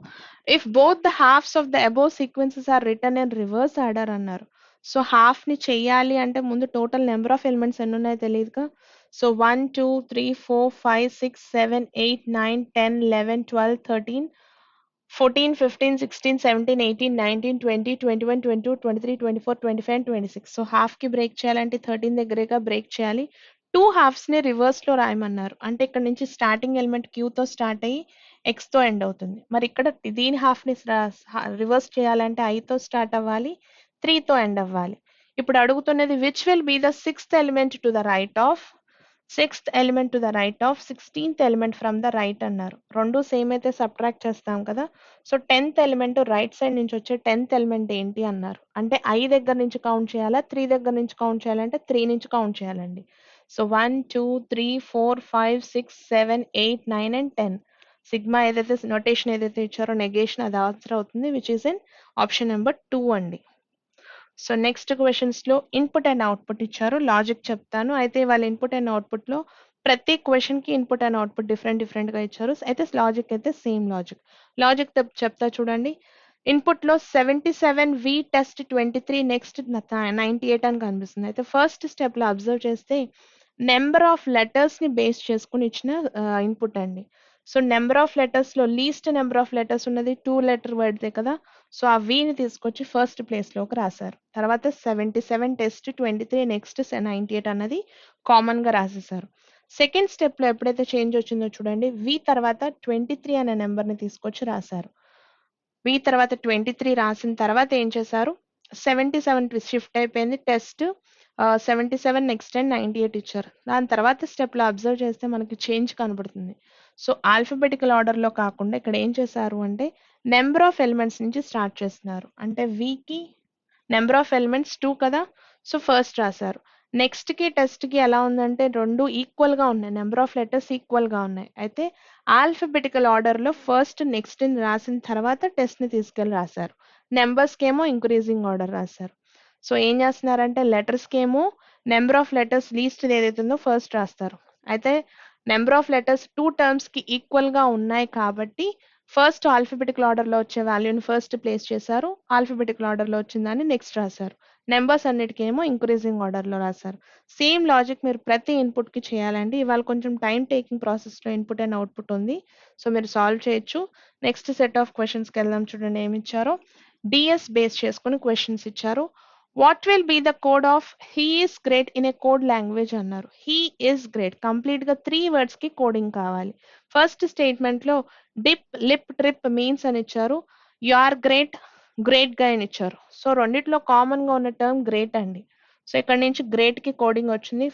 if both the halves of the above sequences are return in reverse order అన్నారు. సో హాఫ్ ని చెయ్యాలి అంటే ముందు టోటల్ నెంబర్ ఆఫ్ ఎలిమెంట్స్ ఎన్ని ఉన్నాయో తెలియదుగా. So 1 2 3 4 5 6 7 8 9 10 11 12 13 14 15 16 17 18 19 20 21 22 23 24 25 and 26. సో హాఫ్ కి బ్రేక్ చేయాలంటే 13 దగ్గరగా బ్రేక్ చేయాలి. 2 హాఫ్స్ ని రివర్స్ లో రాయమన్నారు. అంటే ఇక్కడ నుంచి స్టార్టింగ్ ఎలిమెంట్ క్యూ తో స్టార్ట్ అయ్యి ఎక్స్ తో ఎండ్ అవుతుంది. మరి ఇక్కడ దీని హాఫ్ ని రివర్స్ చేయాలంటే ఐ తో స్టార్ట్ అవ్వాలి, 3 తో ఎండ్ అవ్వాలి. ఇప్పుడు అడుగుతున్నది which will be the sixth element to the right of, sixth element to the right of 16th element from the right అన్నారు. రెండు సేమ్ అయితే సబ్ట్రాక్ట్ చేస్తాం కదా. So 10th element right side నుంచి వచ్చే 10th ఎలిమెంట్ ఏంటి అన్నారు. అంటే ఐ దగ్గర నుంచి కౌంట్ చేయాలా, 3 దగ్గర నుంచి కౌంట్ చేయాలంటే 3 నుంచి కౌంట్ చేయాలండి. So 1 2 3 4 5 6 7 8 9 and 10. సిగ్మా ఏదైతే నోటేషన్ ఏదైతే ఇచ్చారో నెగేషన్ అది ఆన్సర్ అవుతుంది, which is in option number 2 అండి. సో నెక్స్ట్ క్వశ్చన్స్ లో ఇన్పుట్ అండ్ అవుట్పుట్ ఇచ్చారు. లాజిక్ చెప్తాను. అయితే వాళ్ళ ఇన్పుట్ అండ్ అవుట్పుట్ లో ప్రతి క్వశ్చన్ కి ఇన్పుట్ అండ్ అవుట్పుట్ డిఫరెంట్ గా ఇచ్చారు. అయితే లాజిక్ అయితే సేమ్ లాజిక్. లాజిక్ చెప్తా చూడండి. ఇన్పుట్ లో 77 వి టెస్ట్ 23 నెక్స్ట్ 98 అని కనిపిస్తుంది. అయితే ఫస్ట్ స్టెప్ లో అబ్జర్వ్ చేస్తే నెంబర్ ఆఫ్ లెటర్స్ ని బేస్ చేసుకుని ఇచ్చిన ఇన్పుట్ అండి. సో నెంబర్ ఆఫ్ లెటర్స్లో లీస్ట్ నెంబర్ ఆఫ్ లెటర్స్ ఉన్నది 2 లెటర్ వర్డ్దే కదా. సో ఆ వీని తీసుకొచ్చి ఫస్ట్ ప్లేస్లోకి రాశారు. తర్వాత 77 టెస్ట్ 23 నెక్స్ట్ 98 అన్నది కామన్గా రాసేసారు. సెకండ్ స్టెప్లో ఎప్పుడైతే చేంజ్ వచ్చిందో చూడండి, వి తర్వాత 23 అనే నెంబర్ని తీసుకొచ్చి రాశారు. వి తర్వాత 23 రాసిన తర్వాత ఏం చేశారు, 77 షిఫ్ట్ అయిపోయింది. టెస్ట్ 77 నెక్స్ట్ అండ్ 98 ఇచ్చారు. దాని తర్వాత స్టెప్లో అబ్జర్వ్ చేస్తే మనకి చేంజ్ కనబడుతుంది. సో ఆల్ఫబెటికల్ ఆర్డర్లో కాకుండా ఇక్కడ ఏం చేశారు అంటే నెంబర్ ఆఫ్ ఎలిమెంట్స్ నుంచి స్టార్ట్ చేస్తున్నారు. అంటే వీకి నెంబర్ ఆఫ్ ఎలిమెంట్స్ 2 కదా, సో ఫస్ట్ రాశారు. నెక్స్ట్కి టెస్ట్కి ఎలా ఉందంటే రెండు ఈక్వల్గా ఉన్నాయి, నెంబర్ ఆఫ్ లెటర్స్ ఈక్వల్గా ఉన్నాయి. అయితే ఆల్ఫబెటికల్ ఆర్డర్లో ఫస్ట్ నెక్స్ట్ రాసిన తర్వాత టెస్ట్ని తీసుకెళ్ళి రాశారు. నెంబర్స్కి ఏమో ఇంక్రీజింగ్ ఆర్డర్ రాశారు. సో ఏం చేస్తున్నారంటే లెటర్స్కి ఏమో నెంబర్ ఆఫ్ లెటర్స్ లీస్ట్ ఏదైతే ఉందో ఫస్ట్ రాస్తారు. అయితే నెంబర్ ఆఫ్ లెటర్స్ 2 టర్మ్స్కి ఈక్వల్గా ఉన్నాయి కాబట్టి ఫస్ట్ ఆల్ఫబెటికల్ ఆర్డర్లో వచ్చే వాల్యూని ఫస్ట్ ప్లేస్ చేశారు, ఆల్ఫబెటికల్ ఆర్డర్లో వచ్చిందని నెక్స్ట్ రాశారు. నెంబర్స్ అన్నిటికేమో ఇంక్రీజింగ్ ఆర్డర్లో రాశారు. సేమ్ లాజిక్ మీరు ప్రతి ఇన్పుట్కి చేయాలండి. ఇవాళ కొంచెం టైం టేకింగ్ ప్రాసెస్లో ఇన్పుట్ అండ్ అవుట్పుట్ ఉంది. సో మీరు సాల్వ్ చేయొచ్చు. నెక్స్ట్ సెట్ ఆఫ్ క్వశ్చన్స్కి వెళ్దాం. చూడండి ఏమి ఇచ్చారో. డిఎస్ బేస్ చేసుకుని క్వశ్చన్స్ ఇచ్చారు. What will be the code of he is great in a code language అన్నారు. హీ ఈస్ గ్రేట్ కంప్లీట్గా 3 వర్డ్స్కి కోడింగ్ కావాలి. ఫస్ట్ స్టేట్మెంట్లో డిప్ లిప్ ట్రిప్ మీన్స్ అని ఇచ్చారు. యు ఆర్ గ్రేట్ గ్రేట్ గా అని ఇచ్చారు. సో రెండిట్లో కామన్ గా ఉన్న టర్మ్ గ్రేట్ అండి. సో ఇక్కడ నుంచి గ్రేట్ కి కోడింగ్ వచ్చింది.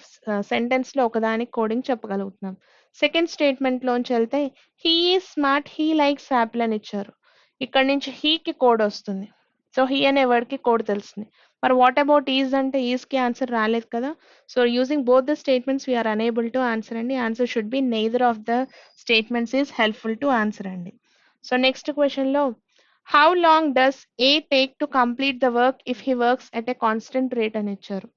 సెంటెన్స్ లో ఒకదానికి కోడింగ్ చెప్పగలుగుతున్నాం. సెకండ్ స్టేట్మెంట్ లోంచి వెళ్తే he is smart he likes apple అని ఇచ్చారు. ఇక్కడ నుంచి హీకి కోడ్ వస్తుంది. సో హీ అనే వర్డ్ కి కోడ్ తెలుస్తుంది. మరి వాట్ అబౌట్ ఈజ్ అంటే ఈజ్ కి ఆన్సర్ రాలేదు కదా. So using both the statements we are unable to answer అండి. Answer should be neither of the statements is helpful to answer అండి. సో నెక్స్ట్ క్వశ్చన్ లో how long does A take to complete the work if he works at a constant rate అని ఇచ్చారు.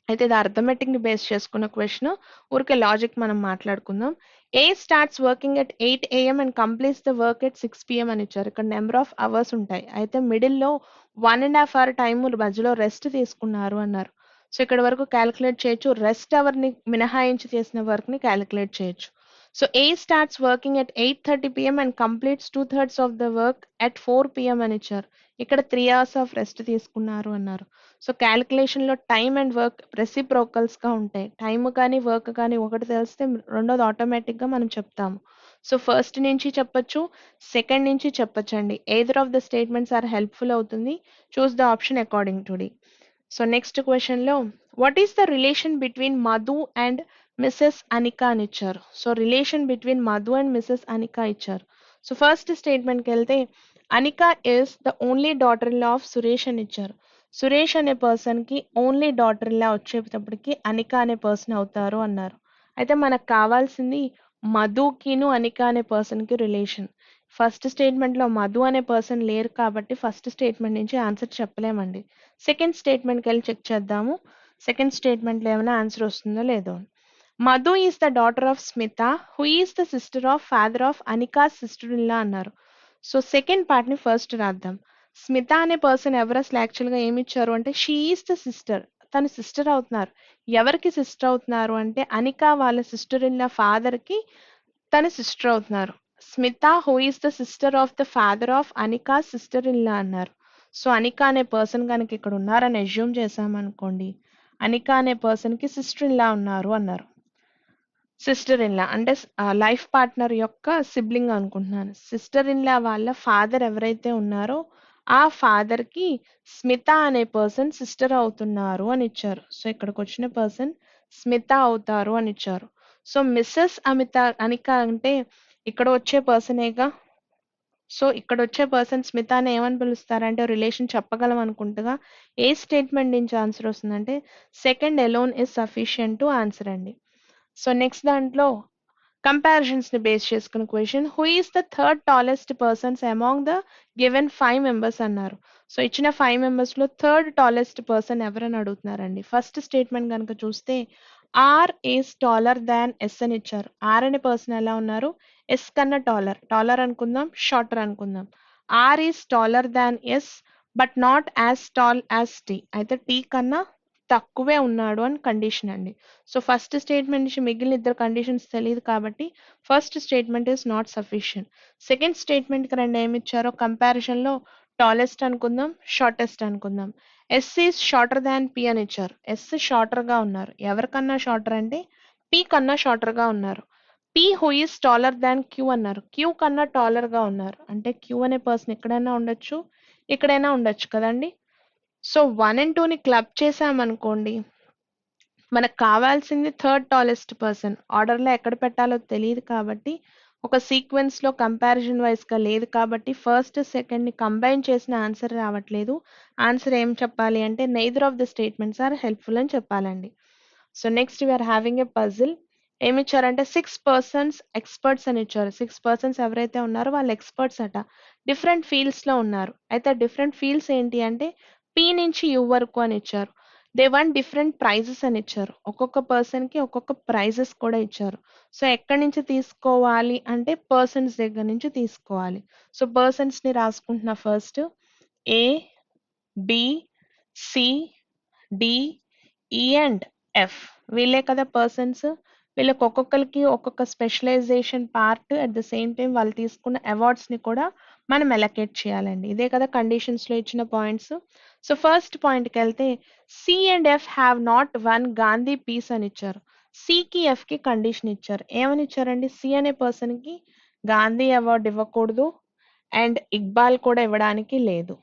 అయితే ఇది arithmetic ని base చేసుకున్న question. ఊరికే logic మనం మాట్లాడుకుందాం. A starts working at 8 AM and completes the work at 6 PM అని ఇచ్చారు. ఇక్కడ నెంబర్ ఆఫ్ అవర్స్ ఉంటాయి. అయితే మిడిల్లో 1.5 hour టైం మధ్యలో రెస్ట్ తీసుకున్నారు అన్నారు. సో ఇక్కడ వరకు క్యాలిక్యులేట్ చేయొచ్చు. రెస్ట్ అవర్ ని మినహాయించి చేసిన వర్క్ ని క్యాలిక్యులేట్ చేయొచ్చు. So A starts working at 8:30 PM and completes 2/3 of the work at 4 PM అని ఇచ్చారు. ఇక్కడ 3 hours ఆఫ్ రెస్ట్ తీసుకున్నారు అన్నారు. సో క్యాలిక్యులేషన్లో టైమ్ అండ్ వర్క్ రెసిప్రోకల్స్గా ఉంటాయి. టైమ్ కానీ వర్క్ కానీ ఒకటి తెలిస్తే రెండోది ఆటోమేటిక్గా మనం చెప్తాము. సో ఫస్ట్ నుంచి చెప్పొచ్చు, సెకండ్ నుంచి చెప్పొచ్చు అండి. Either of the statements are helpful అవుతుంది. Choose the option according to D. So next క్వశ్చన్లో what is the relation between Madhu and Mrs Anika అని ఇచ్చారు. So relation between Madhu and Mrs Anika ఇచ్చారు. సో ఫస్ట్ స్టేట్మెంట్కి వెళ్తే Anika is the only daughter in law of Suresh అని ఇచ్చారు. సురేష్ అనే పర్సన్కి ఓన్లీ డాటర్ ఇన్ లా వచ్చేటప్పటికి అనిక అనే పర్సన్ అవుతారు అన్నారు. అయితే మనకు కావాల్సింది మధుకిను అనిక అనే పర్సన్కి రిలేషన్. ఫస్ట్ స్టేట్మెంట్లో మధు అనే పర్సన్ లేరు కాబట్టి ఫస్ట్ స్టేట్మెంట్ నుంచి ఆన్సర్ చెప్పలేమండి. సెకండ్ స్టేట్మెంట్కి వెళ్ళి చెక్ చేద్దాము. సెకండ్ స్టేట్మెంట్లో ఏమైనా ఆన్సర్ వస్తుందో లేదో. Madhu is the daughter of Smita who is the sister of father of Anika's sister in law అన్నారు. సో సెకండ్ పార్ట్ని ఫస్ట్ రాద్దాం. స్మిత అనే పర్సన్ ఎవరు అసలు యాక్చువల్గా ఏమి ఇచ్చారు అంటే షీ ఈస్ ద సిస్టర్. తను సిస్టర్ అవుతున్నారు. ఎవరికి సిస్టర్ అవుతున్నారు అంటే అనిక వాళ్ళ సిస్టర్ ఇన్ లా ఫాదర్కి తను సిస్టర్ అవుతున్నారు. Smita who is the sister of the father of Anika sister in law అన్నారు. సో అనిక అనే పర్సన్ కనుక ఇక్కడ ఉన్నారని అజ్యూమ్ చేసామనుకోండి, అనిక అనే పర్సన్కి సిస్టర్ ఇన్ లా ఉన్నారు అన్నారు. సిస్టర్ ఇన్ లా అంటే లైఫ్ పార్ట్నర్ యొక్క సిబ్లింగ్ అనుకుంటున్నాను. సిస్టర్ ఇన్ లా వాళ్ళ ఫాదర్ ఎవరైతే ఉన్నారో ఆ ఫాదర్ కి స్మిత అనే పర్సన్ సిస్టర్ అవుతున్నారు అని ఇచ్చారు. సో ఇక్కడికి వచ్చిన పర్సన్ స్మిత అవుతారు అని ఇచ్చారు. సో మిస్సెస్ అమిత అనిక అంటే ఇక్కడ వచ్చే పర్సనేగా. సో ఇక్కడ వచ్చే పర్సన్ స్మితాని ఏమని పిలుస్తారంటే రిలేషన్ చెప్పగలం అనుకుంటుగా. ఏ స్టేట్మెంట్ నుంచి ఆన్సర్ వస్తుందంటే second alone is sufficient to answer అండి. సో నెక్స్ట్ దాంట్లో కంపారిజన్స్ ని బేస్ చేసుకున్న question who is the third tallest persons among the given 5 members అన్నారు. సో ఇచ్చిన 5 members లో థర్డ్ టాలెస్ట్ పర్సన్ ఎవరని అడుగుతున్నారండి. ఫస్ట్ స్టేట్మెంట్ కనుక చూస్తే R is taller than S అని ఇచ్చారు. ఆర్ అనే పర్సన్ ఎలా ఉన్నారు, ఎస్ కన్నా టాలర్ అనుకుందాం, షార్టర్ అనుకుందాం. R is taller than S but not as tall as T. అయితే టీ కన్నా తక్కువే ఉన్నాడు అని కండిషన్ అండి. సో ఫస్ట్ స్టేట్మెంట్ నుంచి మిగిలిన ఇద్దరు కండిషన్స్ తెలియదు కాబట్టి first statement is not sufficient. Second స్టేట్మెంట్కి రెండు ఏమి ఇచ్చారో కంపారిజన్లో టాలెస్ట్ అనుకుందాం, షార్టెస్ట్ అనుకుందాం. S is shorter than P అని ఇచ్చారు. ఎస్ షార్టర్గా ఉన్నారు. ఎవరికన్నా షార్టర్ అంటే పి కన్నా షార్టర్గా ఉన్నారు. P who is taller than Q అన్నారు. క్యూ కన్నా టాలర్గా ఉన్నారు. అంటే క్యూ అనే పర్సన్ ఎక్కడైనా ఉండొచ్చు, ఇక్కడైనా ఉండొచ్చు కదండి. సో 1 అండ్ 2ని క్లబ్ చేసామనుకోండి, మనకు కావాల్సింది థర్డ్ టాలెస్ట్ పర్సన్. ఆర్డర్లో ఎక్కడ పెట్టాలో తెలియదు కాబట్టి, ఒక సీక్వెన్స్లో కంపారిజన్ వైజ్గా లేదు కాబట్టి ఫస్ట్ సెకండ్ని కంబైన్ చేసిన ఆన్సర్ రావట్లేదు. ఆన్సర్ ఏం చెప్పాలి అంటే neither of the statements are helpful అని చెప్పాలండి. So next we are having a puzzle. ఏమి ఇచ్చారంటే 6 పర్సన్స్ ఎక్స్పర్ట్స్ అని ఇచ్చారు. 6 పర్సన్స్ ఎవరైతే ఉన్నారో వాళ్ళు ఎక్స్పర్ట్స్ అట. డిఫరెంట్ ఫీల్డ్స్లో ఉన్నారు. అయితే డిఫరెంట్ ఫీల్డ్స్ ఏంటి అంటే పి నుంచి యు వరకు అని ఇచ్చారు. దే వన్ డిఫరెంట్ ప్రైజెస్ అని ఇచ్చారు. ఒక్కొక్క పర్సన్కి ఒక్కొక్క ప్రైజెస్ కూడా ఇచ్చారు. సో ఎక్కడి నుంచి తీసుకోవాలి అంటే పర్సన్స్ దగ్గర నుంచి తీసుకోవాలి. సో పర్సన్స్ని రాసుకుంటున్నా first. A, B, C, D, E and F. వీళ్ళే కదా పర్సన్స్. వీళ్ళకి ఒక్కొక్కరికి ఒక్కొక్క specialization part at the same time వాళ్ళు తీసుకున్న అవార్డ్స్ని కూడా మనం ఎలకేట్ చేయాలండి. ఇదే కదా కండిషన్స్లో ఇచ్చిన పాయింట్స్. సో ఫస్ట్ పాయింట్కి వెళ్తే C and F have not won Gandhi peace అని ఇచ్చారు. సికి ఎఫ్కి కండిషన్ ఇచ్చారు. ఏమని ఇచ్చారండి? సి అనే పర్సన్కి గాంధీ అవార్డు ఇవ్వకూడదు అండ్ ఇక్బాల్ కూడా ఇవ్వడానికి లేదు.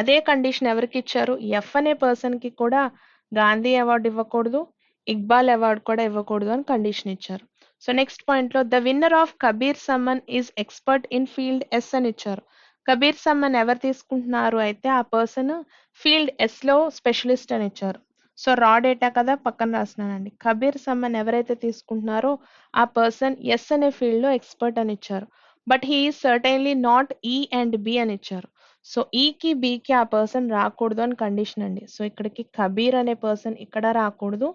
అదే కండిషన్ ఎవరికి ఇచ్చారు? ఎఫ్ అనే పర్సన్కి కూడా గాంధీ అవార్డు ఇవ్వకూడదు, ఇక్బాల్ అవార్డు కూడా ఇవ్వకూడదు అని కండిషన్ ఇచ్చారు. సో నెక్స్ట్ పాయింట్లో the winner of Kabir Samman is expert in field S అని ఇచ్చారు. కబీర్ సమ్మన్ ఎవరు తీసుకుంటున్నారు అయితే ఆ పర్సన్ ఫీల్డ్ ఎస్లో స్పెషలిస్ట్ అని ఇచ్చారు. సో రా డేటా కదా పక్కన రాసినానండి. కబీర్ సమ్మన్ ఎవరైతే తీసుకుంటున్నారో ఆ పర్సన్ ఎస్ అనే ఫీల్డ్లో ఎక్స్పర్ట్ అని ఇచ్చారు. But he is certainly not ఈ అండ్ బి అని ఇచ్చారు. సో ఈకి బికి ఆ పర్సన్ రాకూడదు అని కండిషన్ అండి. సో ఇక్కడికి కబీర్ అనే పర్సన్ ఇక్కడ రాకూడదు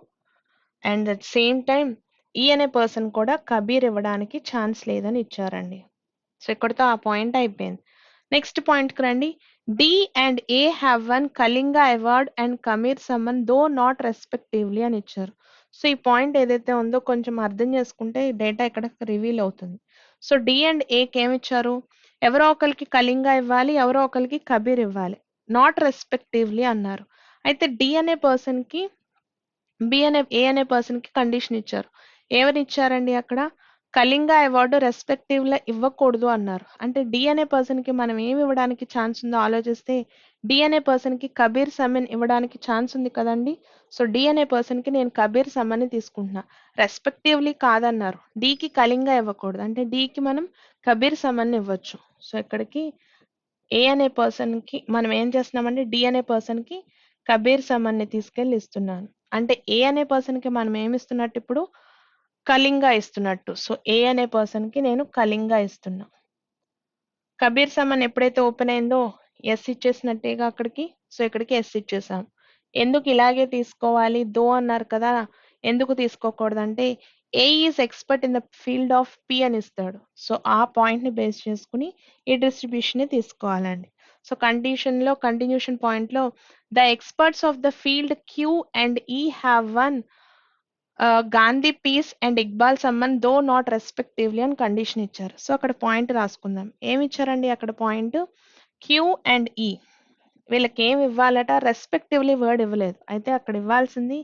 అండ్ అట్ సేమ్ టైం ఈ అనే పర్సన్ కూడా కబీర్ ఇవ్వడానికి ఛాన్స్ లేదని ఇచ్చారండి. సో ఇక్కడితో ఆ పాయింట్ అయిపోయింది. నెక్స్ట్ పాయింట్కి రండి. D and A have won Kalinga award and Kabir Samman though not respectively అని ఇచ్చారు. సో ఈ పాయింట్ ఏదైతే ఉందో కొంచెం అర్థం చేసుకుంటే డేటా ఇక్కడ రివీల్ అవుతుంది. సో డి అండ్ ఏకి ఏమి ఇచ్చారు? ఎవరో ఒకరికి కళింగ ఇవ్వాలి, ఎవరో ఒకరికి కబీర్ ఇవ్వాలి. నాట్ రెస్పెక్టివ్లీ అన్నారు. అయితే డి అనే పర్సన్కి ఏ అనే పర్సన్కి కండిషన్ ఇచ్చారు. ఏమని ఇచ్చారండి అక్కడ? కళింగ అవార్డు రెస్పెక్టివ్గా ఇవ్వకూడదు అన్నారు. అంటే డి అనే పర్సన్కి మనం ఏమి ఇవ్వడానికి ఛాన్స్ ఉందో ఆలోచిస్తే డి అనే పర్సన్కి కబీర్ సమ్మన్ ఇవ్వడానికి ఛాన్స్ ఉంది కదండి. సో డి అనే పర్సన్కి నేను కబీర్ సమ్మన్ని తీసుకుంటున్నా. రెస్పెక్టివ్లీ కాదన్నారు. డికి కళింగ ఇవ్వకూడదు. అంటే డికి మనం కబీర్ సమ్మన్ ఇవ్వచ్చు. సో ఇక్కడికి ఏ అనే పర్సన్కి మనం ఏం చేస్తున్నామంటే డి అనే పర్సన్కి కబీర్ సమ్మన్ని తీసుకెళ్ళి ఇస్తున్నాను. అంటే ఏ అనే పర్సన్కి మనం ఏమి ఇస్తున్నట్టు ఇప్పుడు కళింగ ఇస్తున్నట్టు. సో ఏ అనే పర్సన్కి నేను కళింగ ఇస్తున్నా. కబీర్ సమ్మన్ ఎప్పుడైతే ఓపెన్ అయిందో ఎస్ ఇచ్చేసినట్టేగా అక్కడికి. సో ఇక్కడికి ఎస్ ఇచ్చేసాం. ఎందుకు ఇలాగే తీసుకోవాలి? దో అన్నారు కదా, ఎందుకు తీసుకోకూడదంటే A is expert in the field of P అని ఇస్తాడు. సో ఆ పాయింట్ని బేస్ చేసుకుని ఈ డిస్ట్రిబ్యూషన్ని తీసుకోవాలండి. సో కంటిన్యూషన్ పాయింట్లో the experts of the field Q and E have won Gandhi peace and Iqbal Samman though not respectively అని కండిషన్ ఇచ్చారు. సో అక్కడ పాయింట్ రాసుకుందాం. ఏమి ఇచ్చారండి అక్కడ పాయింట్? క్యూ అండ్ ఈ వీళ్ళకి ఏమి ఇవ్వాలట? రెస్పెక్టివ్లీ వర్డ్ ఇవ్వలేదు. అయితే అక్కడ ఇవ్వాల్సింది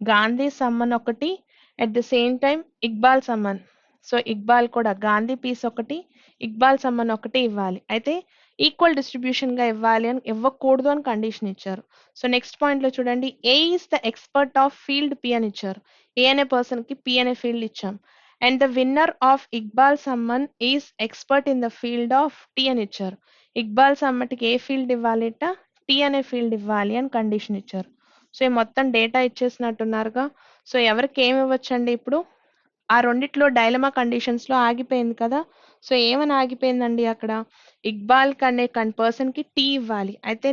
గాంధీ సమ్మన్ ఒకటి, at the same time Iqbal someone. So Iqbal కూడా గాంధీ పీస్ ఒకటి, ఇక్బాల్ సమ్మన్ ఒకటి ఇవ్వాలి. అయితే ఈక్వల్ డిస్ట్రిబ్యూషన్గా ఇవ్వాలి అని ఇవ్వకూడదు అని కండిషన్ ఇచ్చారు. సో నెక్స్ట్ పాయింట్లో చూడండి. A is the expert of field P అని ఇచ్చారు. ఏ అనే పర్సన్కి పి అనే ఫీల్డ్ ఇచ్చాం. And the winner of Iqbal Samman is expert in the field of T అని ఇచ్చారు. ఇక్బాల్ సమ్మటికి ఏ ఫీల్డ్ ఇవ్వాలిట? టీ అనే ఫీల్డ్ ఇవ్వాలి అని కండిషన్ ఇచ్చారు. సో ఈ మొత్తం డేటా ఇచ్చేసినట్టున్నారుగా. సో ఎవరికి ఏమి ఇవ్వచ్చండి ఇప్పుడు? ఆ రెండిట్లో డైలమా కండిషన్స్లో ఆగిపోయింది కదా. సో ఏమని ఆగిపోయిందండి అక్కడ? ఇక్బాల్ అనే పర్సన్కి టీ ఇవ్వాలి. అయితే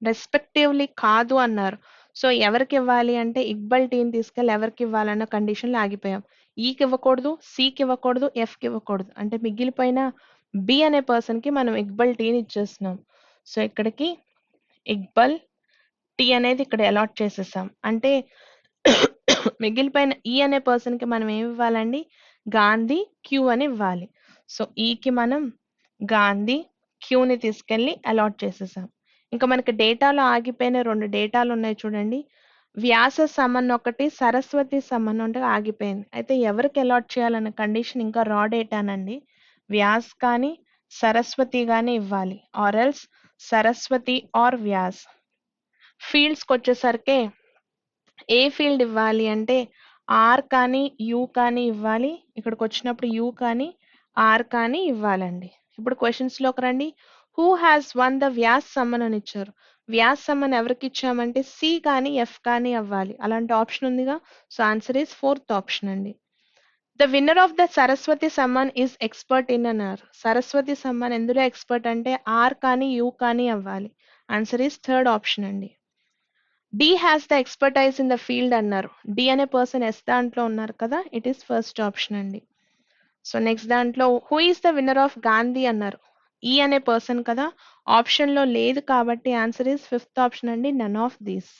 రెస్పెక్టివ్లీ కాదు అన్నారు. సో ఎవరికి ఇవ్వాలి అంటే ఇక్బాల్ టీని తీసుకెళ్ళి ఎవరికి ఇవ్వాలన్న కండిషన్లో ఆగిపోయాం. ఈకి ఇవ్వకూడదు, సికి ఇవ్వకూడదు, ఎఫ్కి ఇవ్వకూడదు. అంటే మిగిలిపోయిన బి అనే పర్సన్కి మనం ఇక్బాల్ టీని ఇచ్చేస్తున్నాం. సో ఇక్కడికి ఇక్బాల్ టీ అనేది ఇక్కడ అలాట్ చేసేసాం. అంటే మిగిలిపోయిన ఈ అనే పర్సన్‌కి మనం ఏమి ఇవ్వాలండి? గాంధీ, క్యూ అని ఇవ్వాలి. సో, ఈకి మనం గాంధీ, క్యూని తీసుకెళ్ళి అలాట్ చేసేసాం. ఇంకా మనకి డేటాలో ఆగిపోయిన 2 డేటాలున్నాయి చూడండి. వ్యాస సమన్ ఒకటి, సరస్వతి సమన్ ఒకటి ఆగిపోయింది. అయితే ఎవరికి అలాట్ చేయాలన్న కండిషన్ ఇంకా రా డేటానండి. వ్యాస్ కానీ, సరస్వతి గాని ఇవ్వాలి. Or else Saraswati or Vyas. ఫీల్డ్స్‌కొచ్చేసరికి ఏ ఫీల్డ్ ఇవ్వాలి అంటే ఆర్ కానీ, యూ కానీ ఇవ్వాలి. ఇక్కడికొచ్చినప్పుడు యూ కానీ, ఆర్ కానీ ఇవ్వాలండి. ఇప్పుడు క్వెషన్స్‌లోకి రండి. Who has won the Vyas Samman అని ఇచ్చారు. వ్యాస్ సమ్మన్ ఎవరికి ఇచ్చామంటే సి కానీ, ఎఫ్ కానీ అవ్వాలి. అలాంటి ఆప్షన్ ఉందిగా. So, answer is fourth option అండి. The winner of the Saraswati Samman is expert in అన్నారు. సరస్వతి సమ్మన్ ఎందులో ఎక్స్పర్ట్ అంటే ఆర్ కానీ, యూ కానీ అవ్వాలి. ఆన్సర్ ఈస్ థర్డ్ ఆప్షన్ అండి. D has the expertise in the field అన్నారు. డి అనే పర్సన్ ఎస్ దాంట్లో ఉన్నారు కదా, ఇట్ ఈస్ ఫస్ట్ ఆప్షన్ అండి. సో నెక్స్ట్ దాంట్లో who is the winner of Gandhi అన్నారు. ఈ అనే పర్సన్ కదా, ఆప్షన్ లో లేదు కాబట్టి ఆన్సర్ ఈస్ ఫిఫ్త్ ఆప్షన్ అండి, none of these.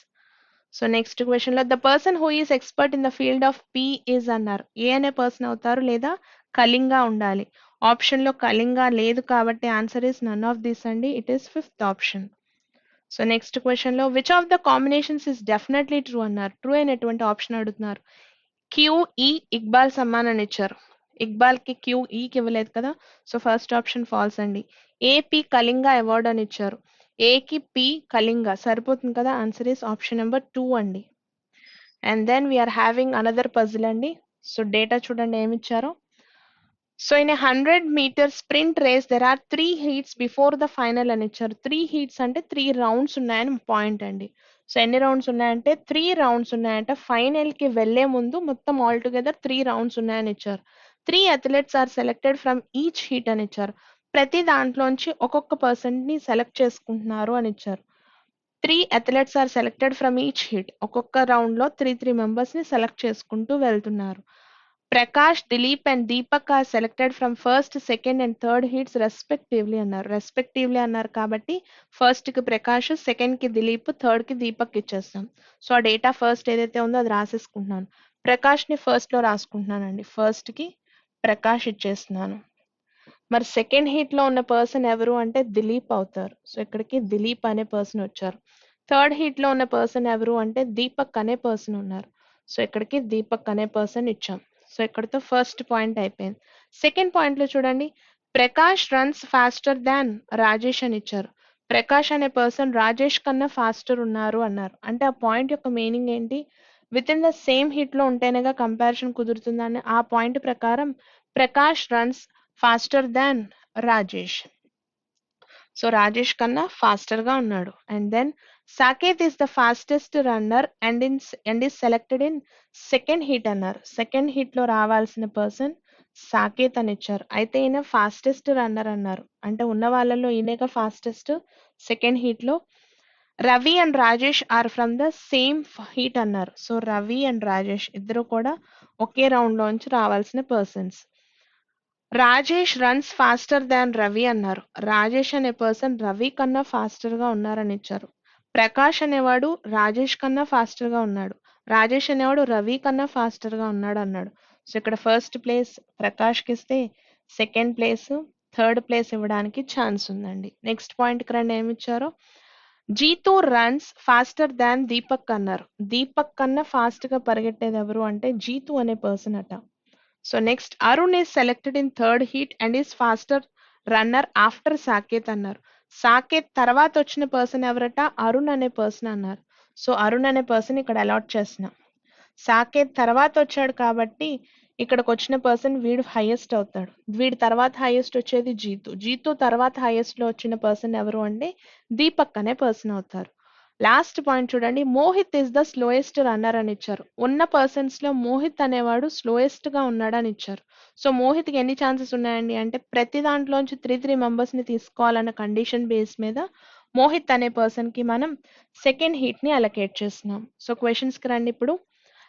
So next question లో the person who is expert in the field of P is అన్నారు. ఏ అనే పర్సన్ అవుతారు లేదా కళింగ ఉండాలి. ఆప్షన్ లో కళింగ లేదు కాబట్టి answer is none of these అండి, it is fifth option. So next question లో which of the combinations is definitely true అన్నారు. ట్రూ అయినటువంటి ఆప్షన్ అడుగుతున్నారు. క్యూఈ ఇక్బాల్ సమ్మాన్ అని ఇచ్చారు. ఇక్బాల్ కి క్యూఈకి ఇవ్వలేదు కదా, సో ఫస్ట్ ఆప్షన్ ఫాల్స్ అండి. ఏపీ కళింగ అవార్డ్ అని ఇచ్చారు. ఏకి పి కళింగ సరిపోతుంది కదా, ఆన్సర్ ఇస్ ఆప్షన్ నెంబర్ 2 అండి. And then we are having another puzzle అండి. సో డేటా చూడండి ఏమి ఇచ్చారో. So in 100 meter sprint race there are 3 heats before the final అని ఇచ్చారు. 3 heats అంటే 3 రౌండ్స్ ఉన్నాయని పాయింట్ అండి. సో ఎన్ని రౌండ్స్ ఉన్నాయంటే 3 రౌండ్స్ ఉన్నాయంటే ఫైనల్ కి వెళ్లే ముందు మొత్తం ఆల్ టుగెదర్ 3 రౌండ్స్ ఉన్నాయని ఇచ్చారు. 3 athletes are selected from each heat అని ఇచ్చారు. ప్రతి దాంట్లోంచి ఒక్కొక్క పర్సన్ ని సెలెక్ట్ చేసుకుంటున్నారు అని ఇచ్చారు. 3 athletes are selected from each heat. ఒక్కొక్క రౌండ్ లో 3 మెంబర్స్ ని సెలెక్ట్ చేసుకుంటూ వెళ్తున్నారు. Prakash, Dilip and Deepak are selected from first, second and third heats respectively అన్నారు. రెస్పెక్టివ్లీ అన్నారు కాబట్టి ఫస్ట్ కి ప్రకాష్, సెకండ్ కి దిలీప్, థర్డ్ కి దీపక్ ఇచ్చేస్తాం. సో ఆ డేటా ఫస్ట్ ఏదైతే ఉందో అది రాసేసుకుంటున్నాను. ప్రకాష్ ని ఫస్ట్ లో రాసుకుంటున్నానండి. ఫస్ట్ కి ప్రకాష్ ఇచ్చేస్తున్నాను. మరి సెకండ్ హీట్ లో ఉన్న పర్సన్ ఎవరు అంటే దిలీప్ అవుతారు. సో ఇక్కడికి దిలీప్ అనే పర్సన్ వచ్చారు. థర్డ్ హీట్ లో ఉన్న పర్సన్ ఎవరు అంటే దీపక్ అనే పర్సన్ ఉన్నారు. సో ఇక్కడికి దీపక్ అనే పర్సన్ ఇచ్చాం. సో ఇక్కడతో ఫస్ట్ పాయింట్ అయిపోయింది. సెకండ్ పాయింట్ లో చూడండి, Prakash runs faster than Rajesh అని ఇచ్చారు. ప్రకాష్ అనే పర్సన్ రాజేష్ కన్నా ఫాస్టర్ ఉన్నారు అన్నారు. అంటే ఆ పాయింట్ యొక్క మీనింగ్ ఏంటి? Within the same heat లో ఉంటేనేగా కంపారిజన్ కుదురుతుందని ఆ పాయింట్ ప్రకారం Prakash runs faster than Rajesh. So Rajesh కన్నా ఫాస్టర్ గా ఉన్నాడు. And then Saket is the fastest runner and is selected in second heat అన్నారు. సెకండ్ హీట్ లో రావాల్సిన పర్సన్ సాకేత్ అని ఇచ్చారు. అయితే ఈయన ఫాస్టెస్ట్ రన్నర్ అన్నారు. అంటే ఉన్న వాళ్ళలో ఈయనగా ఫాస్టెస్ట్. సెకండ్ హీట్ లో Ravi and Rajesh are from the same heat అన్నారు. సో రవి అండ్ రాజేష్ ఇద్దరు కూడా ఒకే రౌండ్ లోంచి రావాల్సిన persons. Rajesh runs faster than Ravi అన్నారు. రాజేష్ అనే పర్సన్ రవి కన్నా ఫాస్టర్ గా ఉన్నారని ఇచ్చారు. ప్రకాష్ అనేవాడు రాజేష్ కన్నా ఫాస్టర్ గా ఉన్నాడు. రాజేష్ అనేవాడు రవి కన్నా ఫాస్టర్ గా ఉన్నాడు అన్నాడు. సో ఇక్కడ ఫస్ట్ ప్లేస్ ప్రకాష్ కి ఇస్తే సెకండ్ ప్లేస్, థర్డ్ ప్లేస్ ఇవ్వడానికి ఛాన్స్ ఉందండి. నెక్స్ట్ పాయింట్ కి రండి ఏమి ఇచ్చారో. Jitu runs faster than Deepak అన్నారు. దీపక్ కన్నా ఫాస్ట్ గా పరిగెట్టేది ఎవరు అంటే జీతూ అనే పర్సన్ అట. So next Arun is selected in third heat and is faster runner after Saket అన్నారు. సాకేత్ తర్వాత వచ్చిన పర్సన్ ఎవరట? అరుణ్ అనే పర్సన్ అన్నారు. సో అరుణ్ అనే పర్సన్ ఇక్కడ అలాట్ చేస్తున్నాం. సాకేత్ తర్వాత వచ్చాడు కాబట్టి ఇక్కడికి వచ్చిన పర్సన్ వీడు హైయెస్ట్ అవుతాడు. వీడి తర్వాత హైయెస్ట్ వచ్చేది జీతు. జీతు తర్వాత హైయెస్ట్ లో వచ్చిన పర్సన్ ఎవరు అంటే దీపక్ అనే పర్సన్ అవుతారు. లాస్ట్ పాయింట్ చూడండి, Mohit is the slowest runner అని ఇచ్చారు. ఉన్న పర్సన్స్ లో మోహిత్ అనేవాడు స్లోయెస్ట్ గా ఉన్నాడని ఇచ్చారు. సో మోహిత్ కి ఎన్ని ఛాన్సెస్ ఉన్నాయండి అంటే ప్రతి దాంట్లోంచి 3 మెంబర్స్ ని తీసుకోవాలన్న కండిషన్ బేస్ మీద మోహిత్ అనే పర్సన్ కి మనం సెకండ్ హీట్ ని అలొకేట్ చేస్తున్నాం. సో క్వశ్చన్స్ కి రండి. ఇప్పుడు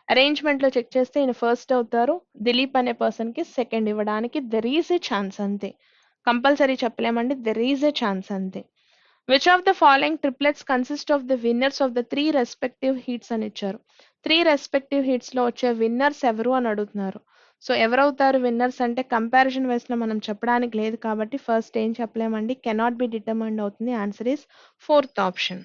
అరేంజ్మెంట్ లో చెక్ చేస్తే ఈయన ఫస్ట్ అవుతారు. దిలీప్ అనే పర్సన్ కి సెకండ్ ఇవ్వడానికి దెర్ ఈజ్ ఏ ఛాన్స్ అంతే. కంపల్సరీ చెప్పలేమండి, దెర్ ఈజ్ ఏ ఛాన్స్ అంతే. Which of the following triplets consist of the winners of the 3 respective heats అని ఇచ్చారు. 3 రెస్పెక్టివ్ హీట్స్ లో వచ్చే విన్నర్స్ ఎవరు అని అడుగుతున్నారు. సో ఎవరవుతారు విన్నర్స్ అంటే కంపారిజన్ వైస్ లో మనం చెప్పడానికి లేదు కాబట్టి ఫస్ట్ ఏం చెప్పలేమండి, కెనాట్ బి డిటర్మైన్డ్ అవుతుంది. Answer is fourth option.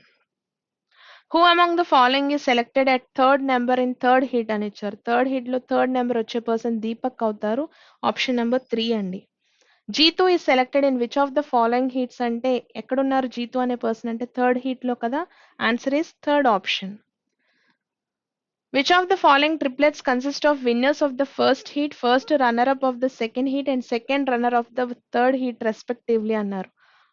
Who among the following is selected at third number in third heat అని ఇచ్చారు. థర్డ్ హీట్ లో థర్డ్ నెంబర్ వచ్చే పర్సన్ దీపక్ అవుతారు. ఆప్షన్ నెంబర్ 3 అండి. Jitu is selected in which of the following heats అంటే ఎక్కడున్నారు జీతు అనే person అంటే థర్డ్ హీట్ లో కదా. Answer is third option. Which of the following triplets consist of winners of the first heat, first runner up of the second heat and second runner of the third heat respectively అన్నారు.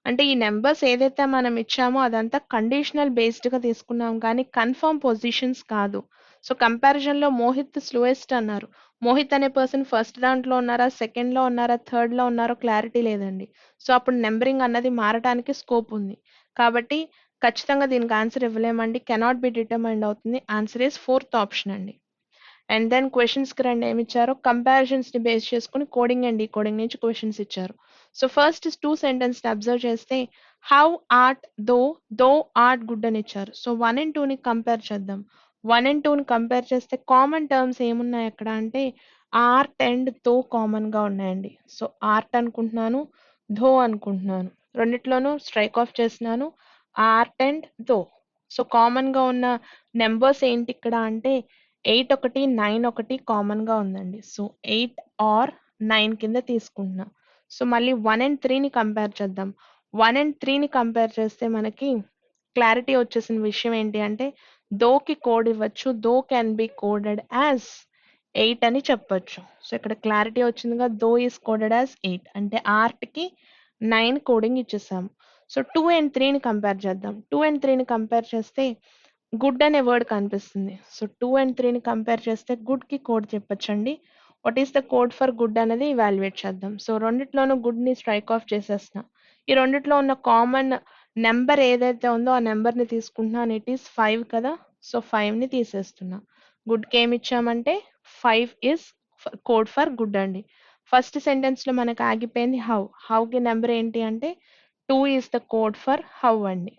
అంటే ఈ numbers ఏదైతే మనం ఇచ్చామో అదంతా conditional based గా తీసుకున్నాం కానీ కన్ఫర్మ్ పొజిషన్స్ కాదు. సో కంపారిజన్ లో మోహిత్ స్లోయెస్ట్ అన్నారు. మోహిత్ అనే పర్సన్ ఫస్ట్ దాంట్లో ఉన్నారా, సెకండ్ లో ఉన్నారా, థర్డ్ లో ఉన్నారో క్లారిటీ లేదండి. సో అప్పుడు నెంబరింగ్ అన్నది మారటానికి స్కోప్ ఉంది. కాబట్టి ఖచ్చితంగా దీనికి ఆన్సర్ ఇవ్వలేమండి, కెనాట్ బి డిటర్మైన్డ్ అవుతుంది. ఆన్సర్ ఇస్ ఫోర్త్ ఆప్షన్ అండి. అండ్ దెన్ క్వశ్చన్స్ కి రండి. ఏమి ఇచ్చారో కంపారిజన్స్ ని బేస్ చేసుకుని కోడింగ్ అండ్ డీకోడింగ్ నుంచి క్వశ్చన్స్ ఇచ్చారు. సో ఫస్ట్ 2 సెంటెన్స్ ని అబ్జర్వ్ చేస్తే how art though art good అని ఇచ్చారు. సో 1 అండ్ 2 ని కంపేర్ చేద్దాం. 1 అండ్ 2 ని కంపేర్ చేస్తే కామన్ టర్మ్స్ ఏమున్నాయి అక్కడ అంటే ఆర్ట్ అండ్ దో కామన్ గా ఉన్నాయండి. సో ఆర్ట్ అనుకుంటున్నాను, దో అనుకుంటున్నాను, రెండిట్లోనూ స్ట్రైక్ ఆఫ్ చేస్తున్నాను art and though. So common గా ఉన్న నెంబర్స్ ఏంటి ఇక్కడ అంటే 8 ఒకటి 9 ఒకటి కామన్ గా ఉందండి. సో 8 ఆర్ 9 కింద తీసుకుంటున్నా. సో మళ్ళీ 1 అండ్ 3 ని కంపేర్ చేద్దాం. 1 అండ్ 3 ని కంపేర్ చేస్తే మనకి క్లారిటీ వచ్చేసిన విషయం ఏంటి అంటే దోకి కోడ్ ఇవ్వచ్చు. దో క్యాన్ బి కోడెడ్ యాజ్ 8 అని చెప్పొచ్చు. సో ఇక్కడ క్లారిటీ వచ్చిందిగా, దో ఈస్ కోడెడ్ యాజ్ 8 అంటే ఆర్ట్ కి 9 కోడింగ్ ఇచ్చేసాము. సో 2 అండ్ 3 ని కంపేర్ చేద్దాం. 2 అండ్ 3 ని కంపేర్ చేస్తే గుడ్ అనే వర్డ్ కనిపిస్తుంది. సో 2 అండ్ 3 ని కంపేర్ చేస్తే గుడ్ కి కోడ్ చెప్పొచ్చండి. What is the code for good అనేది ఇవాల్యుయేట్ చేద్దాం. సో రెండిట్లోనూ గుడ్ ని స్ట్రైక్ ఆఫ్ చేసేస్తున్నా. ఈ రెండిట్లో ఉన్న కామన్ నెంబర్ ఏదైతే ఉందో ఆ నెంబర్ ని తీసుకుంటున్నాను. ఇట్ ఈస్ 5 కదా. సో 5 ని తీసేస్తున్నా. గుడ్ కి ఏమి ఇచ్చామంటే 5 ఇస్ కోడ్ ఫర్ గుడ్ అండి. ఫస్ట్ సెంటెన్స్ లో మనకు ఆగిపోయింది హౌ. హౌ కి నెంబర్ ఏంటి అంటే 2 is the code for how అండి.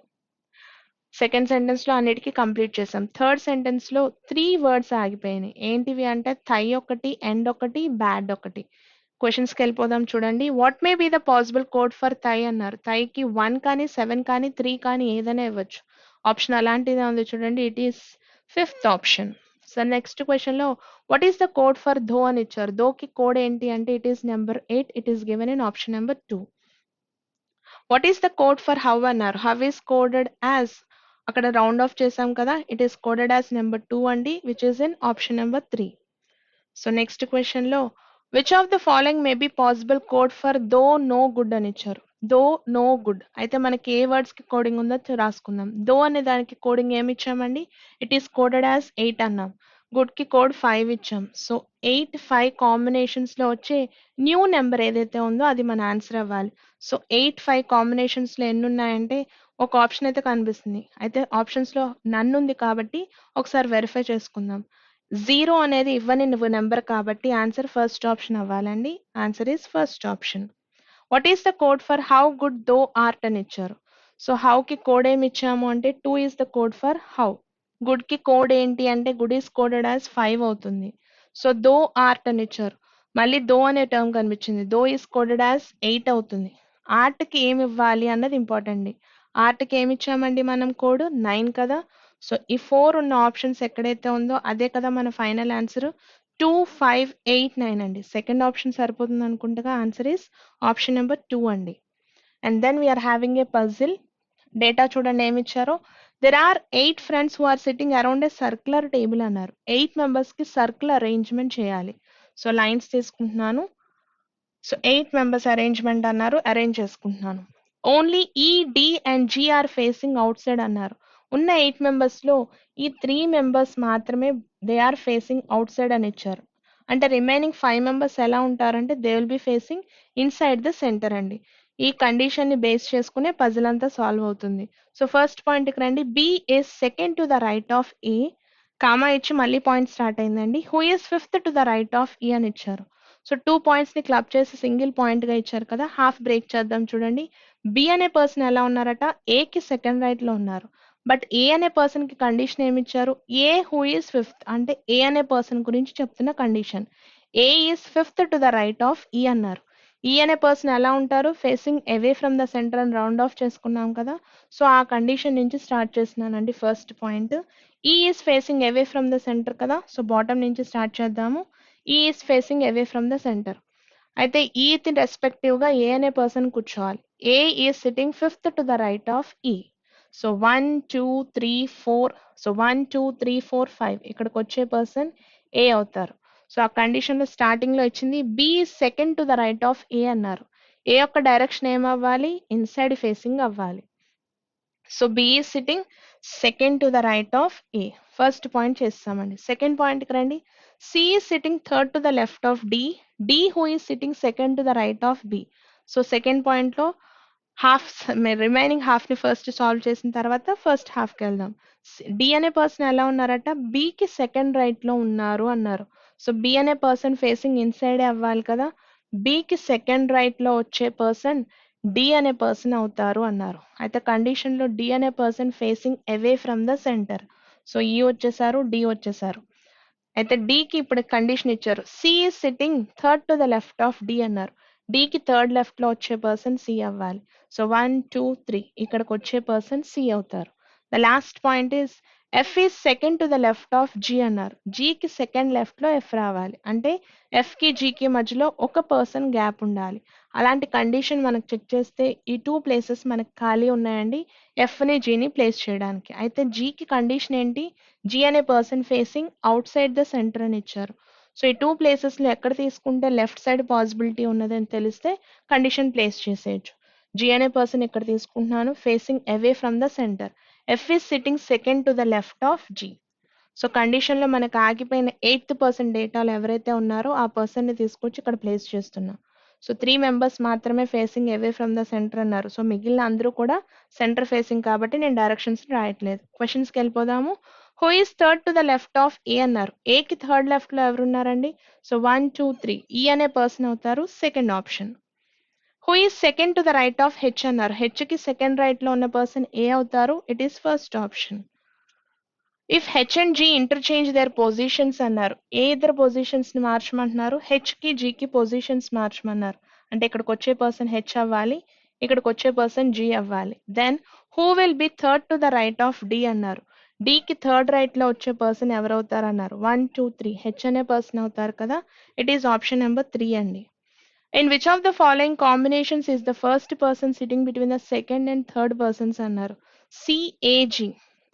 సెకండ్ సెంటెన్స్ లో అన్నిటికీ కంప్లీట్ చేసాం. థర్డ్ సెంటెన్స్ లో 3 వర్డ్స్ ఆగిపోయినాయి. ఏంటివి అంటే థై ఒకటి, ఎండ్ ఒకటి, బ్యాడ్ ఒకటి. క్వశ్చన్స్ కి వెళ్ళిపోదాం చూడండి. What may be the possible code for thy అన్నారు. థైకి 1 కానీ 7 కానీ 3 కానీ ఏదైనా ఇవ్వచ్చు. ఆప్షన్ అలాంటిదే ఉంది చూడండి. It is fifth option. So next question లో what is the code for though అని ఇచ్చారు. ధోకి కోడ్ ఏంటి అంటే it is number 8. It is given in option number 2. What is the code for how అన్నారు. హౌ ఈస్ కోడెడ్ యాజ్ అక్కడ round off చేసాం కదా. It is coded as number 2 అండి, which is in option number 3. So next question లో which of the following may be possible code for though no good అని ఇచ్చారు. దో no good అయితే మనకి ఏ words కి కోడింగ్ ఉందో రాసుకుందాం. దో అనే దానికి కోడింగ్ ఏమి ఇచ్చామండి. ఇట్ ఈస్ కోడెడ్ యాజ్ 8 అన్నాం. గుడ్ కి కోడ్ 5 ఇచ్చాం. సో 8 5 కాంబినేషన్స్ లో వచ్చే న్యూ నెంబర్ ఏదైతే ఉందో అది మన ఆన్సర్ అవ్వాలి. సో 8 5 కాంబినేషన్స్ లో ఎన్ని ఉన్నాయంటే ఒక ఆప్షన్ అయితే కనిపిస్తుంది. అయితే ఆప్షన్స్ లో నన్ ఉంది కాబట్టి ఒకసారి వెరిఫై చేసుకుందాం. 0 అనేది ఇవ్వని నెంబర్ కాబట్టి ఆన్సర్ ఫస్ట్ ఆప్షన్ అవ్వాలండి. Answer is first option. What is the code for how good though art అని ఇచ్చారు. సో హౌ కి కోడ్ ఏమి ఇచ్చాము అంటే 2 is the code for how. Good కి కోడ్ ఏంటి అంటే గుడ్ ఈస్ కోడెడ్ యాజ్ 5 అవుతుంది. సో దో ఆర్ట్ అని ఇచ్చారు. మళ్ళీ దో అనే టర్మ్ కనిపించింది. దో ఈస్ కోడెడ్ యాజ్ 8 అవుతుంది. ఆర్ట్ కి ఏమి ఇవ్వాలి అన్నది ఇంపార్టెంట్. ఆర్ట్ కి ఏమి ఇచ్చామండి మనం కోడ్ 9 కదా. సో ఈ 4 ఉన్న ఆప్షన్స్ ఎక్కడైతే ఉందో అదే కదా మన ఫైనల్ ఆన్సర్. 2 5 8 9 అండి. సెకండ్ ఆప్షన్ సరిపోతుంది అనుకుంటగా. ఆన్సర్ ఇస్ ఆప్షన్ నెంబర్ 2 అండి. And then we are having a puzzle. Data చూడండి ఏమి ఇచ్చారో. There are 8 friends who are sitting around a circular table అన్నారు. 8 మెంబర్స్ కి సర్కిల్ అరేంజ్మెంట్ చేయాలి. సో లైన్స్ తీసుకుంటున్నాను. సో 8 మెంబర్స్ అరేంజ్మెంట్ అన్నారు, అరేంజ్ చేసుకుంటున్నాను. Only E D and G are facing outside అన్నారు. ఉన్న 8 మెంబర్స్ లో ఈ 3 మెంబర్స్ మాత్రమే they are facing out side అని ఇచ్చారు. అంటే రిమైనింగ్ 5 మెంబర్స్ ఎలా ఉంటారంటే they will be facing inside the centre అండి. ఈ కండిషన్ ని బేస్ చేసుకునే పజిల్ అంతా సాల్వ్ అవుతుంది. సో ఫస్ట్ పాయింట్ కి రండి. B is second to the right of A, comma ఇచ్చి మళ్ళీ పాయింట్ స్టార్ట్ అయిందండి. Who is fifth to the right of E అని ఇచ్చారు. సో 2 పాయింట్స్ ని క్లబ్ చేసి సింగిల్ పాయింట్ గా ఇచ్చారు కదా. హాఫ్ బ్రేక్ చేద్దాం చూడండి. బి అనే పర్సన్ ఎలా ఉన్నారట, ఏకి సెకండ్ రైట్లో ఉన్నారు. బట్ ఏ అనే పర్సన్కి కండిషన్ ఏమి ఇచ్చారు, ఏ హూ ఈస్ ఫిఫ్త్, అంటే ఏ అనే పర్సన్ గురించి చెప్తున్న condition. A is fifth to the right of E అన్నారు. ఈ అనే పర్సన్ ఎలా ఉంటారు, facing away from the center అని రౌండ్ ఆఫ్ చేసుకున్నాం కదా. సో ఆ కండిషన్ నుంచి స్టార్ట్ చేస్తున్నానండి. First point, E is facing away from the center కదా, సో బాటమ్ నుంచి స్టార్ట్ చేద్దాము. E is facing away from the center. అయితే ఈత్ రెస్పెక్టివ్గా ఏ అనే పర్సన్ కూర్చోవాలి. A is sitting fifth to the right of ఈ. సో 1 2 3 4, సో 1 2 3 4 5 ఇక్కడికి వచ్చే పర్సన్ ఏ అవుతారు. సో ఆ కండిషన్లో స్టార్టింగ్లో ఇచ్చింది B second to the right of A అన్నారు. ఏ యొక్క డైరెక్షన్ ఏమవ్వాలి, ఇన్సైడ్ ఫేసింగ్ అవ్వాలి. So B is sitting second to the right of A. First point చేస్తామండి. సెకండ్ పాయింట్కి రండి. C is sitting third to the left of D. D who is sitting second to the right of B. So second పాయింట్లో half remaining హాఫ్ని first solve చేసిన తర్వాత first హాఫ్కి వెళ్దాం. D అనే person ఎలా ఉన్నారట, బికి సెకండ్ రైట్లో ఉన్నారు అన్నారు. సో బి అనే పర్సన్ ఫేసింగ్ ఇన్సైడే అవ్వాలి కదా. బికి సెకండ్ రైట్లో వచ్చే పర్సన్ డి అనే పర్సన్ అవుతారు అన్నారు. అయితే కండిషన్లో డి అనే person facing away from the centre. So E వచ్చేసారు, డి వచ్చేసారు. అయితే డికి ఇప్పుడు కండిషన్ ఇచ్చారు, C is sitting third to the left of D అన్నారు. డికి థర్డ్ లెఫ్ట్లో వచ్చే పర్సన్ సి అవ్వాలి. సో 1 2 3 ఇక్కడికి వచ్చే పర్సన్ సి అవుతారు. The last point is F is second to the left of G అన్నారు. జీకి సెకండ్ లెఫ్ట్లో ఎఫ్ రావాలి. అంటే ఎఫ్కి జీకి మధ్యలో ఒక పర్సన్ గ్యాప్ ఉండాలి. అలాంటి కండిషన్ మనకు చెక్ చేస్తే ఈ 2 ప్లేసెస్ మనకు ఖాళీ ఉన్నాయండి ఎఫ్ని జీని ప్లేస్ చేయడానికి. అయితే జీకి కండిషన్ ఏంటి, జీ అనే person facing out side the center అని ఇచ్చారు. సో ఈ 2 ప్లేసెస్లో ఎక్కడ తీసుకుంటే లెఫ్ట్ సైడ్ పాసిబిలిటీ ఉన్నదని తెలిస్తే కండిషన్ ప్లేస్ చేసేయచ్చు. జీ అనే పర్సన్ ఇక్కడ తీసుకుంటున్నాను, facing away from the centre. F is sitting second to the left of G. So కండిషన్లో మనకు ఆగిపోయిన 8th పర్సన్ డేటాలో ఎవరైతే ఉన్నారో ఆ పర్సన్ని తీసుకొచ్చి ఇక్కడ ప్లేస్ చేస్తున్నాం. సో 3 మెంబర్స్ మాత్రమే facing away from the centre అన్నారు. సో మిగిలిన అందరూ కూడా సెంటర్ ఫేసింగ్ కాబట్టి నేను డైరెక్షన్స్ రాయట్లేదు. క్వశ్చన్స్కి వెళ్ళిపోదాము. Who is third to the left of A అన్నారు. ఏకి థర్డ్ లెఫ్ట్లో ఎవరున్నారండి, సో 1 2 3 ఈ అనే పర్సన్ అవుతారు, second option. Who is second to the right of H అన్నారు. హెచ్కి సెకండ్ రైట్లో ఉన్న పర్సన్ ఏ అవుతారు, it is first option. If H and G interchange their positions అన్నారు. ఏ ఇద్దరు పొజిషన్స్ని మార్చమంటున్నారు, హెచ్కి జీకి పొజిషన్స్ మార్చమన్నారు. అంటే ఇక్కడికి వచ్చే పర్సన్ హెచ్ అవ్వాలి, ఇక్కడికి వచ్చే పర్సన్ జీ అవ్వాలి. Then who will be third to the right of D అన్నారు. డికి థర్డ్ రైట్లో వచ్చే పర్సన్ ఎవరవుతారు అన్నారు. 1 2 3 హెచ్ అనే పర్సన్ అవుతారు కదా, ఇట్ ఈస్ ఆప్షన్ నెంబర్ 3 అండి. In which of the following combinations is the first person sitting between the second and third persons అన్నారు. CAG.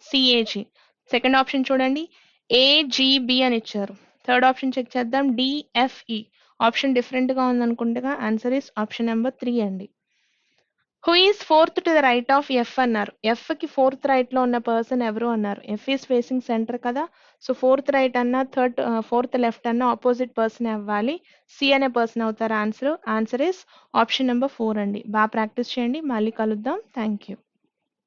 CAG second option చూడండి, ఏజీబి అని ఇచ్చారు. థర్డ్ ఆప్షన్ చెక్ చేద్దాం, డిఎఫ్ఈ. ఆప్షన్ డిఫరెంట్గా ఉందనుకుంటగా answer is option number 3 అండి. Who is fourth to the right of F అన్నారు. ఎఫ్కి fourth రైట్లో ఉన్న person ఎవరు అన్నారు. ఎఫ్ ఈస్ ఫేసింగ్ సెంటర్ కదా, సో ఫోర్త్ రైట్ అన్న ఫోర్త్ లెఫ్ట్ అన్న ఆపోజిట్ పర్సన్ అవ్వాలి. సి అనే పర్సన్ అవుతారు answer. Answer is option number 4 అండి. బాగా ప్రాక్టీస్ చేయండి, మళ్ళీ కలుద్దాం. Thank you.